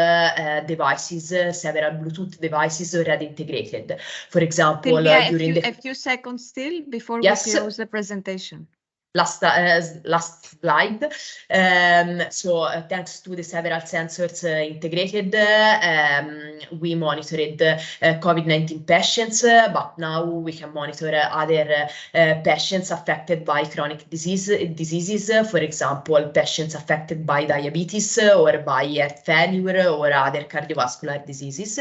devices, several Bluetooth devices already integrated. For example, during a few seconds still before we close the presentation. Last slide. So thanks to the several sensors integrated, we monitored COVID-19 patients, but now we can monitor other patients affected by chronic diseases, for example, patients affected by diabetes or by heart failure or other cardiovascular diseases.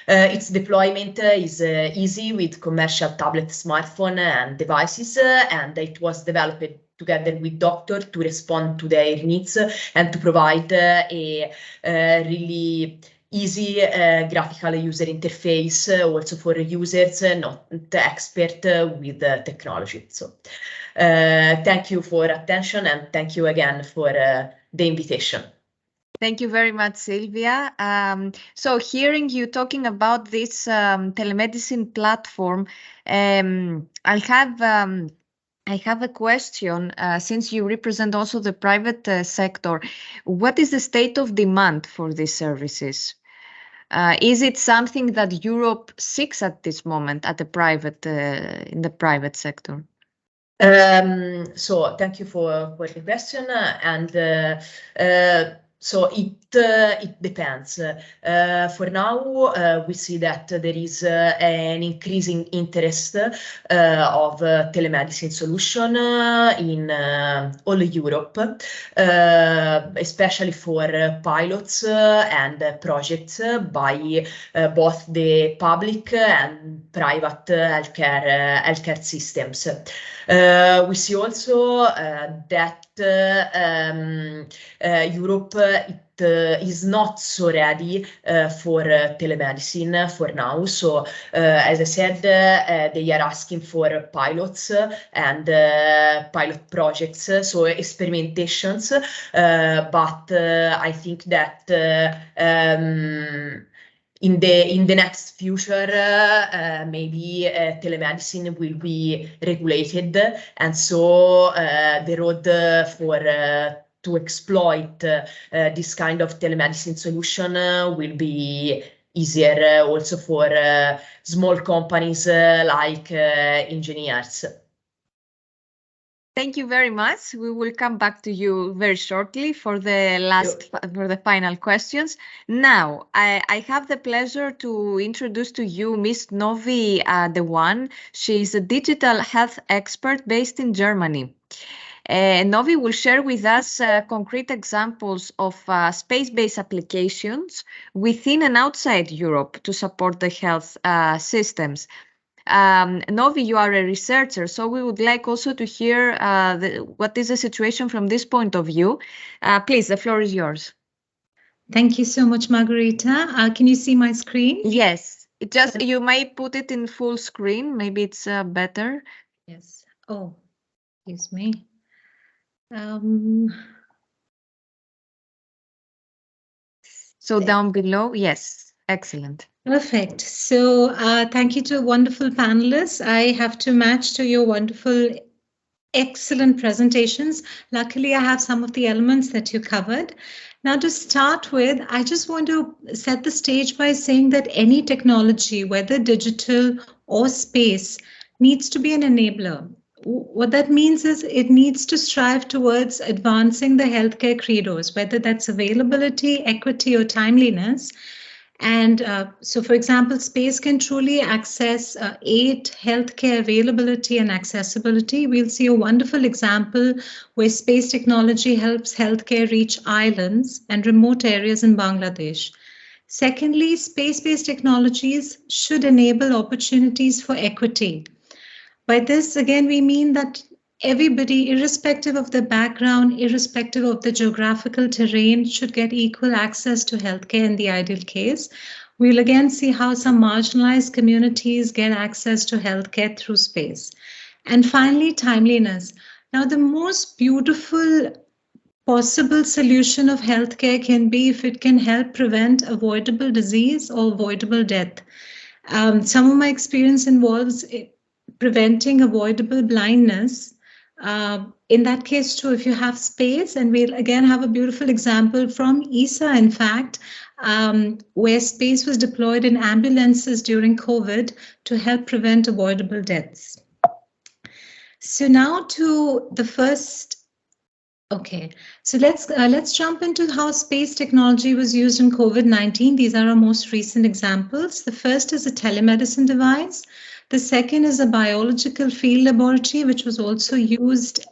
Its deployment is easy with commercial tablet, smartphone, and devices, and it was developed together with doctors to respond to their needs and to provide a really easy graphical user interface also for users not expert with technology. So thank you for attention, and thank you again for the invitation. Thank you very much, Sylvia. So hearing you talking about this telemedicine platform, I have a question. Since you represent also the private sector, what is the state of demand for these services? Is it something that Europe seeks at this moment at the private in the private sector? So thank you for the question, and so it depends. For now, we see that there is an increasing interest of telemedicine solution in all Europe, especially for pilots and projects by both the public and private healthcare systems. We see also that Europe is not so ready for telemedicine for now. So, as I said, they are asking for pilots and pilot projects, so experimentations. But I think that in the next future, maybe telemedicine will be regulated, and so the road for to exploit this kind of telemedicine solution will be easier also for small companies like engineers. Thank you very much. We will come back to you very shortly for the final questions. Now, I have the pleasure to introduce to you Miss Novi Dewan. She is a digital health expert based in Germany. Novi will share with us concrete examples of space-based applications within and outside Europe to support the health systems. Novi, you are a researcher, so we would like also to hear what is the situation from this point of view. Please, the floor is yours. Thank you so much, Margarita. Can you see my screen? Yes, you may put it in full screen. Maybe it's better. Yes. Oh, excuse me. So down below, yes, excellent. Perfect. So thank you to wonderful panelists. I have to match to your wonderful, excellent presentations. Luckily, I have some of the elements that you covered. Now, to start with, I just want to set the stage by saying that any technology, whether digital or space, needs to be an enabler. What that means is it needs to strive towards advancing the healthcare credos, whether that's availability, equity, or timeliness. And so, for example, space can truly aid healthcare availability and accessibility. We'll see a wonderful example where space technology helps healthcare reach islands and remote areas in Bangladesh. Secondly, space-based technologies should enable opportunities for equity. By this, again, we mean that everybody, irrespective of the background, irrespective of the geographical terrain, should get equal access to healthcare in the ideal case. We'll again see how some marginalized communities get access to healthcare through space. And finally, timeliness. Now, the most beautiful possible solution of healthcare can be if it can help prevent avoidable disease or avoidable death. Some of my experience involves preventing avoidable blindness. In that case, too, if you have space, and we'll again have a beautiful example from ESA, in fact, where space was deployed in ambulances during COVID to help prevent avoidable deaths. So now to the first. Okay, so let's jump into how space technology was used in COVID-19. These are our most recent examples. The first is a telemedicine device. The second is a biological field laboratory, which was also used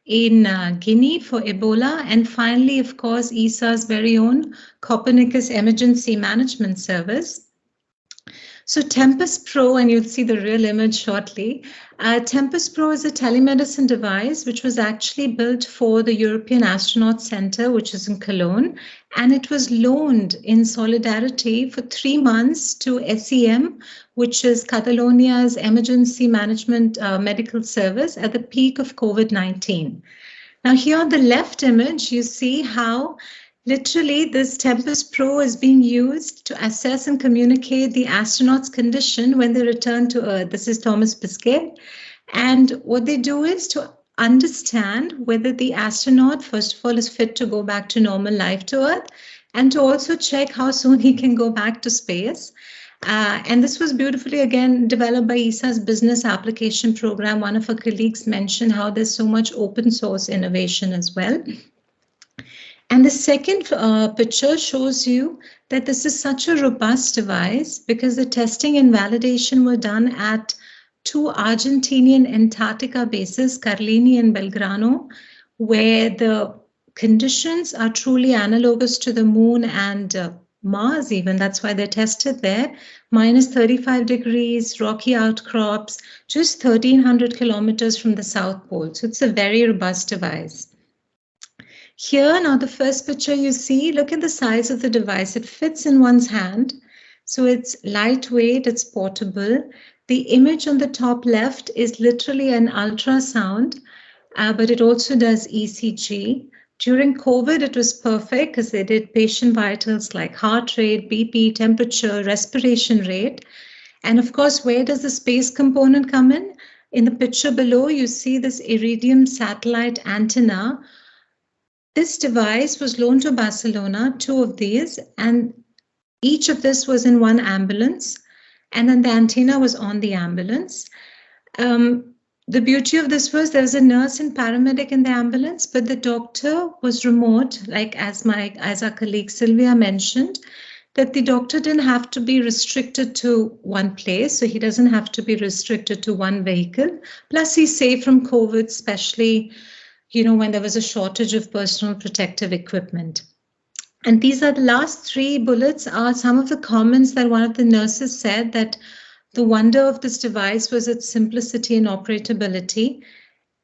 in Guinea for Ebola. And finally, of course, ESA's very own Copernicus Emergency Management Service. So Tempus Pro, and you'll see the real image shortly. Tempus Pro is a telemedicine device which was actually built for the European Astronaut Center, which is in Cologne, and it was loaned in solidarity for 3 months to SEM, which is Catalonia's emergency management medical service at the peak of COVID-19. Now here on the left image, you see how Literally, this Tempest Pro is being used to assess and communicate the astronauts' condition when they return to Earth. This is Thomas Pesquet. And what they do is to understand whether the astronaut, first of all, is fit to go back to normal life to Earth, and to also check how soon he can go back to space. And this was beautifully, again, developed by ESA's business application program. One of our colleagues mentioned how there's so much open source innovation as well. And the second picture shows you that this is such a robust device because the testing and validation were done at 2 Argentinian Antarctica bases, Carlini and Belgrano, where the conditions are truly analogous to the moon and Mars even. That's why they're tested there. Minus 35 degrees, rocky outcrops, just 1,300 kilometers from the South Pole. So it's a very robust device. Here, now the first picture you see, look at the size of the device. It fits in one's hand. So it's lightweight, it's portable. The image on the top left is literally an ultrasound, but it also does ECG. During COVID, it was perfect because they did patient vitals like heart rate, BP, temperature, respiration rate. And of course, where does the space component come in? In the picture below, you see this Iridium satellite antenna. This device was loaned to Barcelona, 2 of these, and each of this was in one ambulance, and then the antenna was on the ambulance. The beauty of this was there was a nurse and paramedic in the ambulance, but the doctor was remote, like as our colleague Sylvia mentioned, that the doctor didn't have to be restricted to one place, so he doesn't have to be restricted to one vehicle. Plus, he's safe from COVID, especially when there was a shortage of personal protective equipment. And these are the last 3 bullets are some of the comments that one of the nurses said, that the wonder of this device was its simplicity and operability.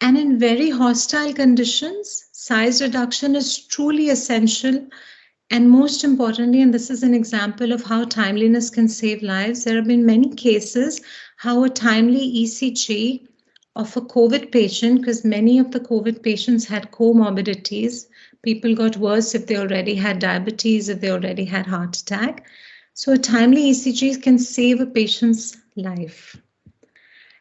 And in very hostile conditions, size reduction is truly essential. And most importantly, and this is an example of how timeliness can save lives, there have been many cases how a timely ECG of a COVID patient, because many of the COVID patients had comorbidities. People got worse if they already had diabetes, if they already had heart attack. So a timely ECG can save a patient's life.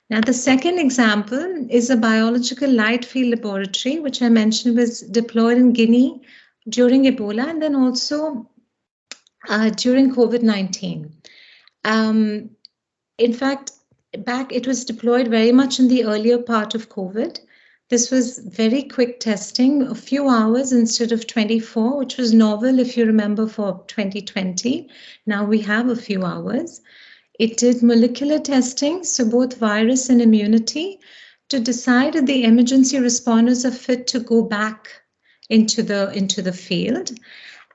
Now, the second example is a biological light field laboratory, which I mentioned was deployed in Guinea during Ebola and then also during COVID-19. In fact, it was deployed very much in the earlier part of COVID. This was very quick testing, a few hours instead of 24, which was novel if you remember for 2020. Now we have a few hours. It did molecular testing, so both virus and immunity, to decide if the emergency responders are fit to go back into the field.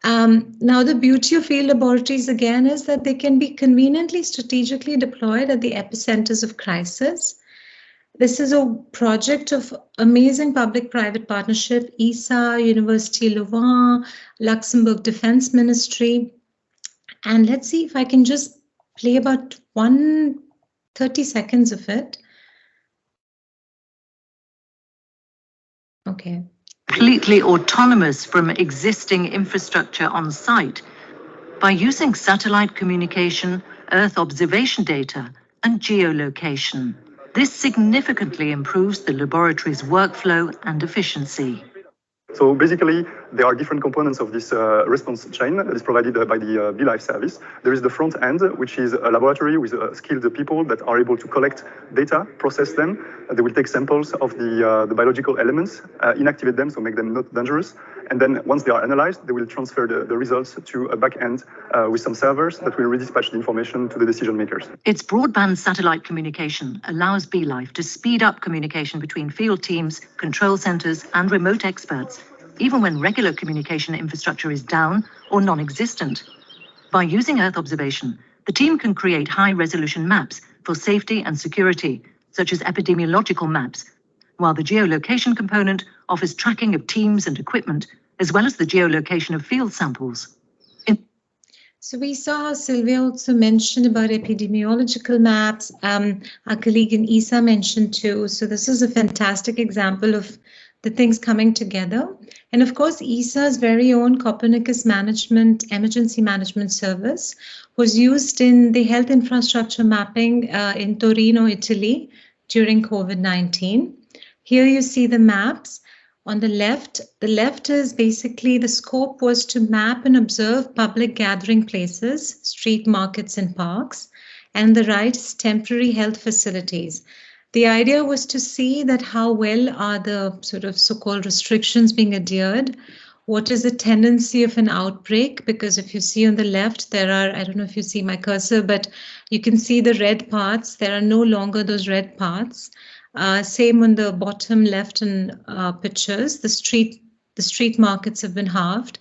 Now, the beauty of field laboratories, again, is that they can be conveniently strategically deployed at the epicenters of crisis. This is a project of amazing public-private partnership, ESA, University Louvain, Luxembourg Defense Ministry. And let's see if I can just play about 30 seconds of it. Okay. Completely autonomous from existing infrastructure on site by using satellite communication, Earth observation data, and geolocation. This significantly improves the laboratory's workflow and efficiency. So basically, there are different components of this response chain that is provided by the BeLife service. There is the front end, which is a laboratory with skilled people that are able to collect data, process them. They will take samples of the biological elements, inactivate them, so make them not dangerous. And then once they are analyzed, they will transfer the results to a back end with some servers that will redispatch the information to the decision makers. Its broadband satellite communication allows BeLife to speed up communication between field teams, control centers, and remote experts, even when regular communication infrastructure is down or non-existent. By using Earth observation, the team can create high-resolution maps for safety and security, such as epidemiological maps, while the geolocation component offers tracking of teams and equipment, as well as the geolocation of field samples. So we saw how Sylvia also mentioned about epidemiological maps. Our colleague in ESA mentioned too. So this is a fantastic example of the things coming together. And of course, ESA's very own Copernicus emergency management service was used in the health infrastructure mapping in Torino, Italy during COVID-19. Here you see the maps. On the left is basically the scope was to map and observe public gathering places, street markets and parks, and the right is temporary health facilities. The idea was to see that how well are the sort of so-called restrictions being adhered, what is the tendency of an outbreak, because if you see on the left, there are, I don't know if you see my cursor, but you can see the red parts, there are no longer those red parts. Same on the bottom left and pictures, the street markets have been halved.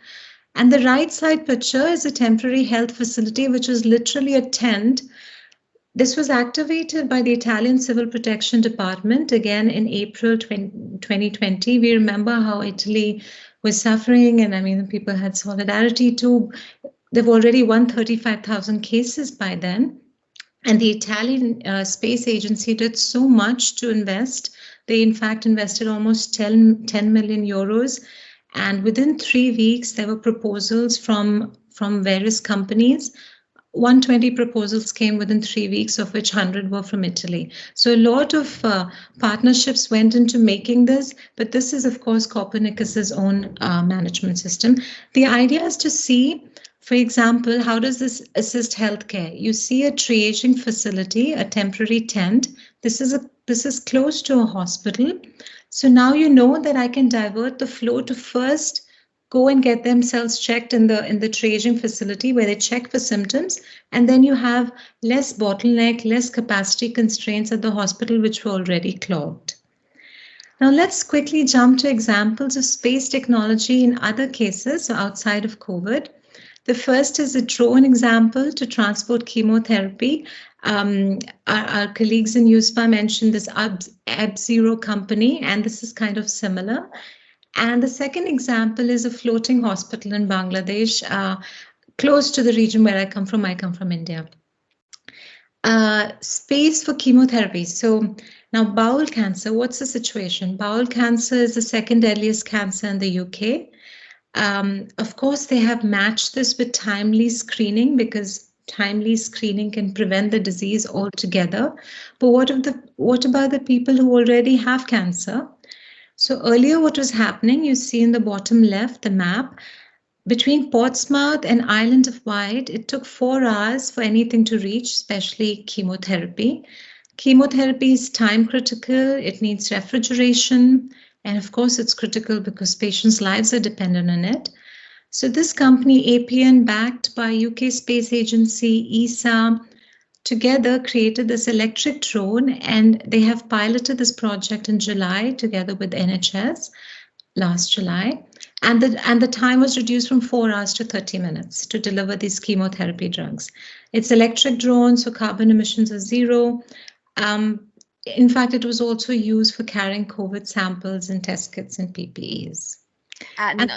And the right side picture is a temporary health facility, which is literally a tent. This was activated by the Italian Civil Protection Department, again in April 2020. We remember how Italy was suffering, and I mean, people had solidarity too. There were already 135,000 cases by then. And the Italian Space Agency did so much to invest. They, in fact, invested almost 10 million euros. And within 3 weeks, there were proposals from various companies. 120 proposals came within 3 weeks, of which 100 were from Italy. So a lot of partnerships went into making this, but this is, of course, Copernicus's own management system. The idea is to see, for example, how does this assist healthcare? You see a triaging facility, a temporary tent. This is close to a hospital. So now you know that I can divert the flow to first go and get themselves checked in the triaging facility where they check for symptoms, and then you have less bottleneck, less capacity constraints at the hospital, which were already clogged. Now let's quickly jump to examples of space technology in other cases, so outside of COVID. The first is a drone example to transport chemotherapy. Our colleagues in USPA mentioned this Ab0 company, and this is kind of similar. And the second example is a floating hospital in Bangladesh, close to the region where I come from. I come from India. Space for chemotherapy. So now bowel cancer, what's the situation? Bowel cancer is the second deadliest cancer in the UK. Of course, they have matched this with timely screening because timely screening can prevent the disease altogether. But what about the people who already have cancer? So earlier, what was happening, you see in the bottom left, the map, between Portsmouth and Island of Wight, it took 4 hours for anything to reach, especially chemotherapy. Chemotherapy is time critical, it needs refrigeration, and of course, it's critical because patients' lives are dependent on it. So this company, APN, backed by UK Space Agency, ESA, together created this electric drone, and they have piloted this project in July together with NHS last July. And the time was reduced from 4 hours to 30 minutes to deliver these chemotherapy drugs. It's electric drone, so carbon emissions are zero. In fact, it was also used for carrying COVID samples and test kits and PPEs.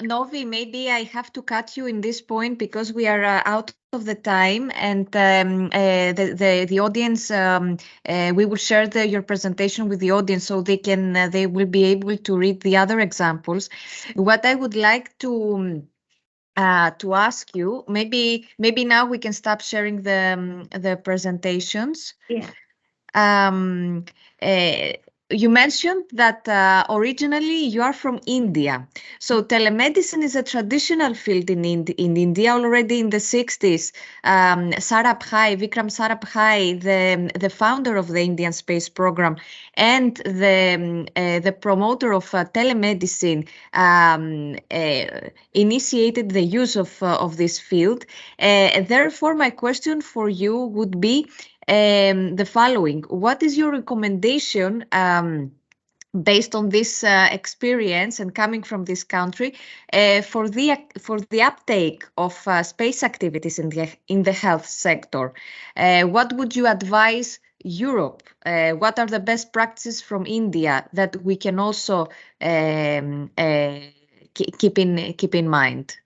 Novi, maybe I have to cut you in this point because we are out of the time, and the audience, we will share your presentation with the audience so they will be able to read the other examples. What I would like to ask you, maybe now we can stop sharing the presentations. Yeah. You mentioned that originally you are from India. So telemedicine is a traditional field in India already in the 60s. Vikram Sarabhai, the founder of the Indian space program and the promoter of telemedicine, initiated the use of this field. Therefore, my question for you would be the following. What is your recommendation based on this experience and coming from this country for the uptake of space activities in the health sector? What would you advise Europe? What are the best practices from India that we can also keep in mind?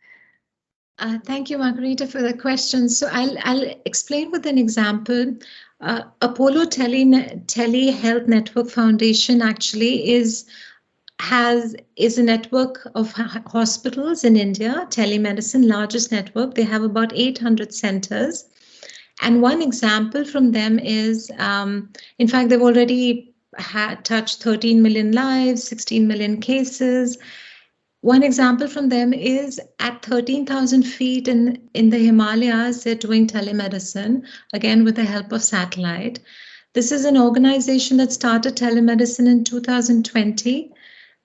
Thank you, Margarita, for the question. So I'll explain with an example. Apollo Telehealth Network Foundation actually is a network of hospitals in India, telemedicine, largest network. They have about 800 centers. And one example from them is, in fact, they've already touched 13 million lives, 16 million cases. One example from them is at 13,000 feet in the Himalayas, they're doing telemedicine, again with the help of satellite. This is an organization that started telemedicine in 2020,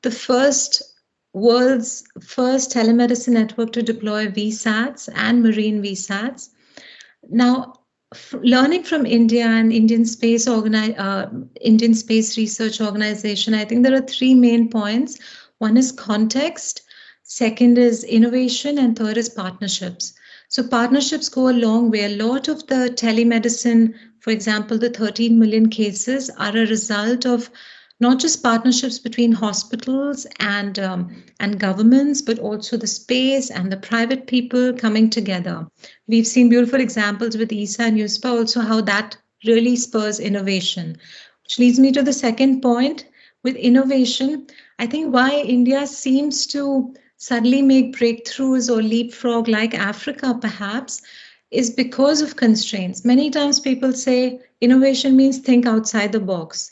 the world's first telemedicine network to deploy VSATs and marine VSATs. Now, learning from India and Indian Space Research Organization, I think there are three main points. One is context, second is innovation, and third is partnerships. So partnerships go a long way. A lot of the telemedicine, for example, the 13 million cases are a result of not just partnerships between hospitals and governments, but also the space and the private people coming together. We've seen beautiful examples with ESA and USPA also how that really spurs innovation, which leads me to the second point. With innovation, I think why India seems to suddenly make breakthroughs or leapfrog like Africa perhaps is because of constraints. Many times people say innovation means think outside the box.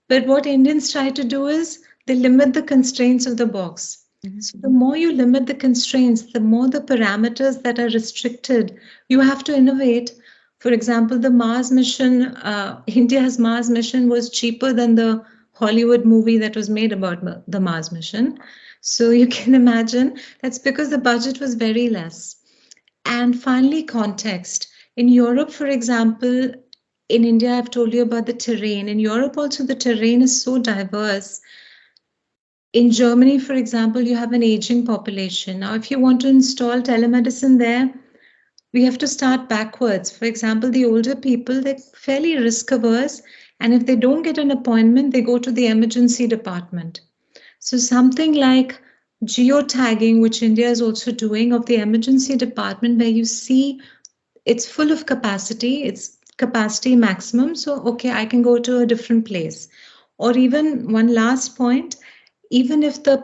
But what Indians try to do is they limit the constraints of the box. Mm-hmm. So the more you limit the constraints, the more the parameters that are restricted, you have to innovate. For example, the Mars mission, India's Mars mission was cheaper than the Hollywood movie that was made about the Mars mission. So you can imagine that's because the budget was very less. And finally, context. In Europe, for example, in India, I've told you about the terrain. In Europe also, the terrain is so diverse. In Germany, for example, you have an aging population. Now, if you want to install telemedicine there, we have to start backwards. For example, the older people, they're fairly risk averse. And if they don't get an appointment, they go to the emergency department. So something like geotagging, which India is also doing, of the emergency department, where you see it's full of capacity, it's capacity maximum. So, okay, I can go to a different place. Or even one last point, even if the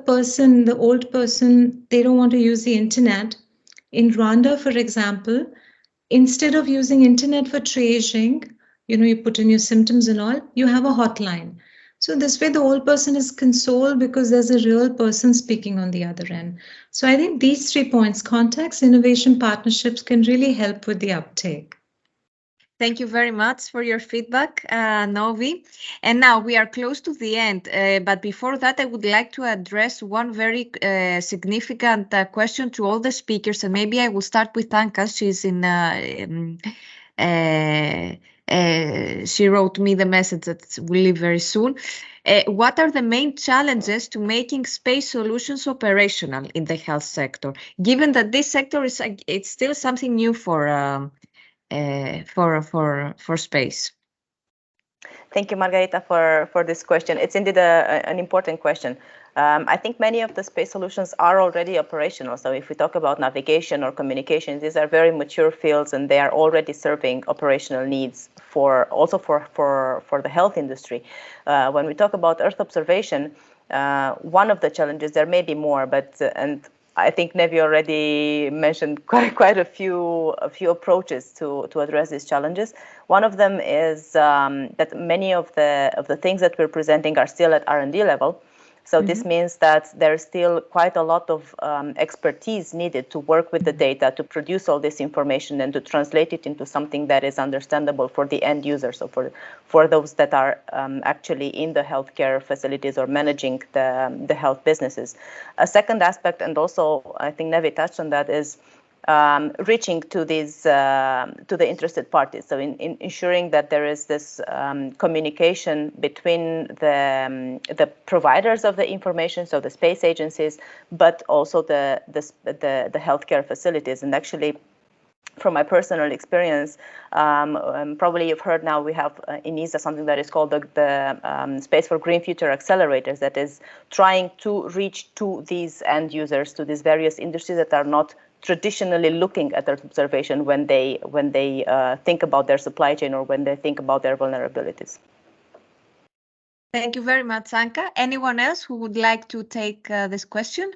old person, they don't want to use the internet. In Rwanda, for example, instead of using internet for triaging, you put in your symptoms and all, you have a hotline. So this way the old person is consoled because there's a real person speaking on the other end. So I think these 3 points, context, innovation, partnerships, can really help with the uptake. Thank you very much for your feedback, Novi. And now we are close to the end. But before that, I would like to address one very significant question to all the speakers. And maybe I will start with Anka. She's she wrote me the message that will leave very soon. What are the main challenges to making space solutions operational in the health sector, given that this sector it's still something new for space? Thank you, Margarita, for this question. It's indeed an important question. I think many of the space solutions are already operational. So if we talk about navigation or communications, these are very mature fields and they are already serving operational needs for the health industry. When we talk about Earth observation, one of the challenges, there may be more, but and I think Nevi already mentioned quite a few approaches to address these challenges. One of them is that many of the things that we're presenting are still at R&D level. So this means that there's still quite a lot of expertise needed to work with the data, to produce all this information and to translate it into something that is understandable for the end user. So for those that are actually in the healthcare facilities or managing the health businesses. A second aspect, and also I think Nevi touched on that, is reaching to these to the interested parties. So in ensuring that there is this communication between the providers of the information, so the space agencies, but also the healthcare facilities. And actually, from my personal experience, probably you've heard now we have in ESA something that is called the Space for Green Future Accelerators, that is trying to reach to these end users, to these various industries that are not traditionally looking at Earth observation when they think about their supply chain or when they think about their vulnerabilities. Thank you very much, Anka. Anyone else who would like to take this question?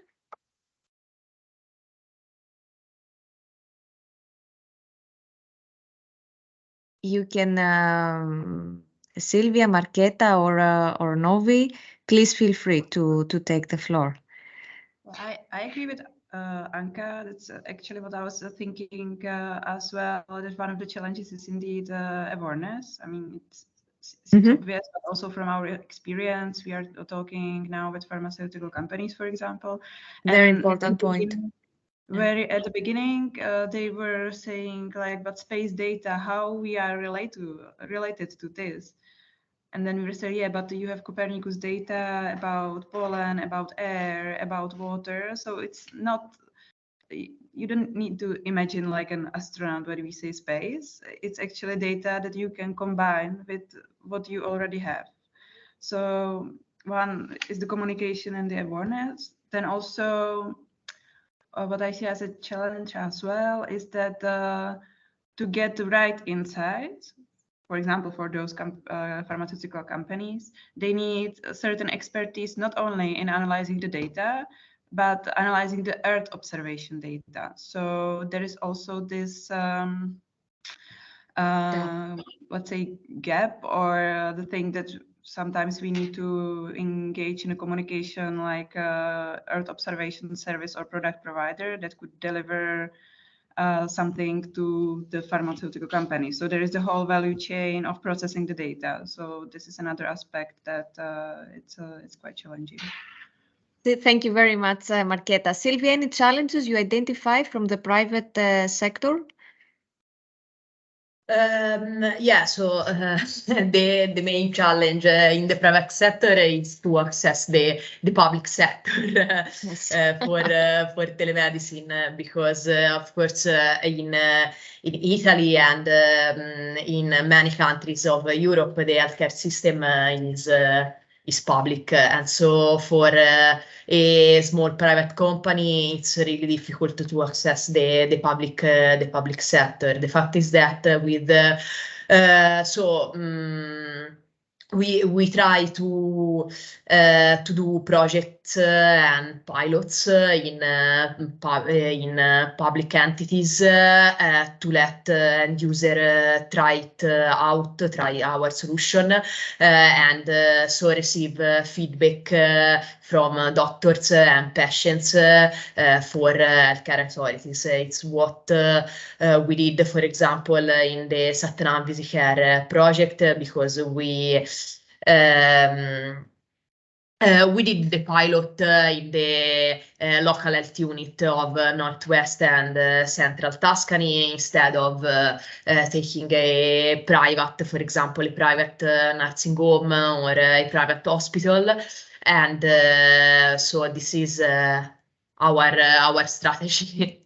You can, Silvia, Marketa, or Novi, please feel free to take the floor. Well, I agree with Anka. That's actually what I was thinking as well. That one of the challenges is indeed awareness. I mean, it's obvious, but also from our experience, we are talking now with pharmaceutical companies, for example. Very important point. Very at the beginning, they were saying like, but space data, how we are related to this. And then we were saying, yeah, but you have Copernicus data about pollen, about air, about water. So it's not, you don't need to imagine like an astronaut when we say space. It's actually data that you can combine with what you already have. So one is the communication and the awareness. Then also what I see as a challenge as well is that to get the right insights, for example, for those pharmaceutical companies, they need a certain expertise not only in analyzing the data, but analyzing the Earth observation data. So there is also this, let's say, gap or the thing that sometimes we need to engage in a communication like Earth observation service or product provider that could deliver something to the pharmaceutical company. So there is the whole value chain of processing the data. So this is another aspect that it's quite challenging. Thank you very much, Marketa. Sylvia, any challenges you identify from the private sector? Yeah, so the main challenge in the private sector is to access the public sector for telemedicine, because of course in Italy and in many countries of Europe the healthcare system is public, and so for a small private company it's really difficult to access the public sector. The fact is that with we try to do projects and pilots in public entities to let end user try our solution and so receive feedback from doctors and patients for healthcare authorities. It's what we did, for example, in the Satnam VisiCare project, because we did the pilot in the local health unit of Northwest and Central Tuscany instead of taking a private, for example, a private nursing home or a private hospital. And so this is our strategy.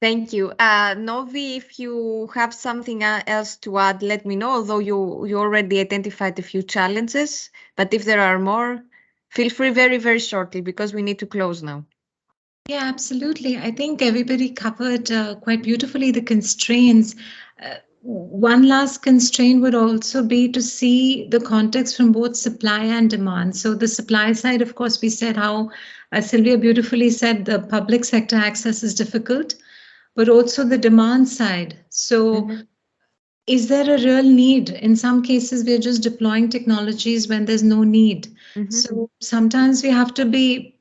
Thank you. Novi, if you have something else to add, let me know, although you already identified a few challenges, but if there are more, feel free very, very shortly, because we need to close now. Yeah, absolutely. I think everybody covered quite beautifully the constraints. One last constraint would also be to see the context from both supply and demand. So the supply side, of course, we said how Sylvia beautifully said the public sector access is difficult, but also the demand side. So is there a real need? In some cases, we're just deploying technologies when there's no need. So sometimes we have to be,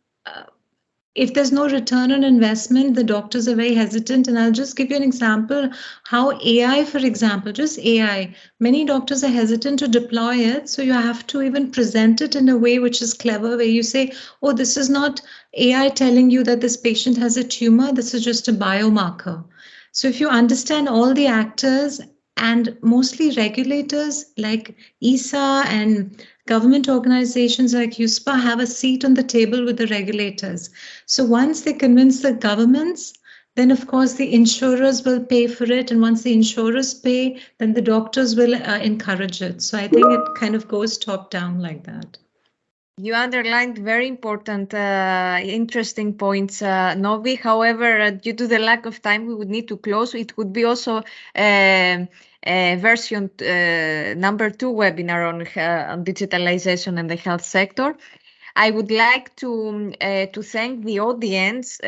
if there's no return on investment, the doctors are very hesitant. And I'll just give you an example how AI, for example, just AI, many doctors are hesitant to deploy it. So you have to even present it in a way which is clever, where you say, oh, this is not AI telling you that this patient has a tumor. This is just a biomarker. So if you understand all the actors, and mostly regulators like ESA and government organizations like USPA have a seat on the table with the regulators. So once they convince the governments, then of course the insurers will pay for it. And once the insurers pay, then the doctors will encourage it. So I think it kind of goes top down like that. You underlined very important, interesting points, Novi. However, due to the lack of time, we would need to close. It would be also version number 2 webinar on digitalization and the health sector. I would like to thank the audience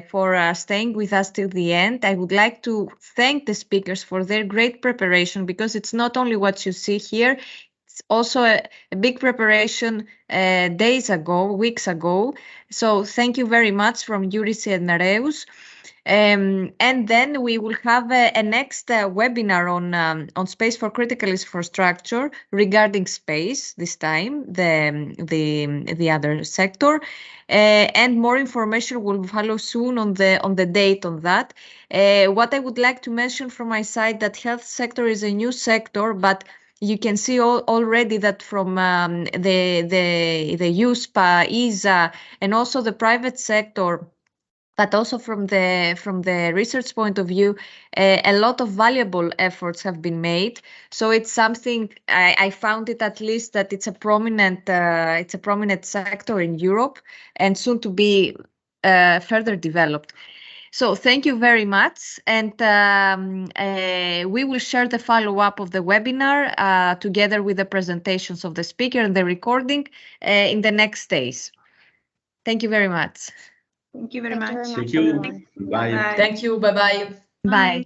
for staying with us till the end. I would like to thank the speakers for their great preparation, because it's not only what you see here, it's also a big preparation days ago, weeks ago. So thank you very much from Eurydice and Nareus. And then we will have a next webinar on Space4Critical infrastructure regarding space, this time, the other sector. And more information will follow soon on the date on that. What I would like to mention from my side, that health sector is a new sector, but you can see already that from the USPA, ESA, and also the private sector, but also from the research point of view, a lot of valuable efforts have been made. So it's something I found it, at least, that it's a prominent sector in Europe, and soon to be further developed. So thank you very much, and we will share the follow-up of the webinar together with the presentations of the speaker and the recording in the next days. Thank you very much. Thank you very much. Thank you. everyone. Bye. Thank you. Bye-bye. Bye.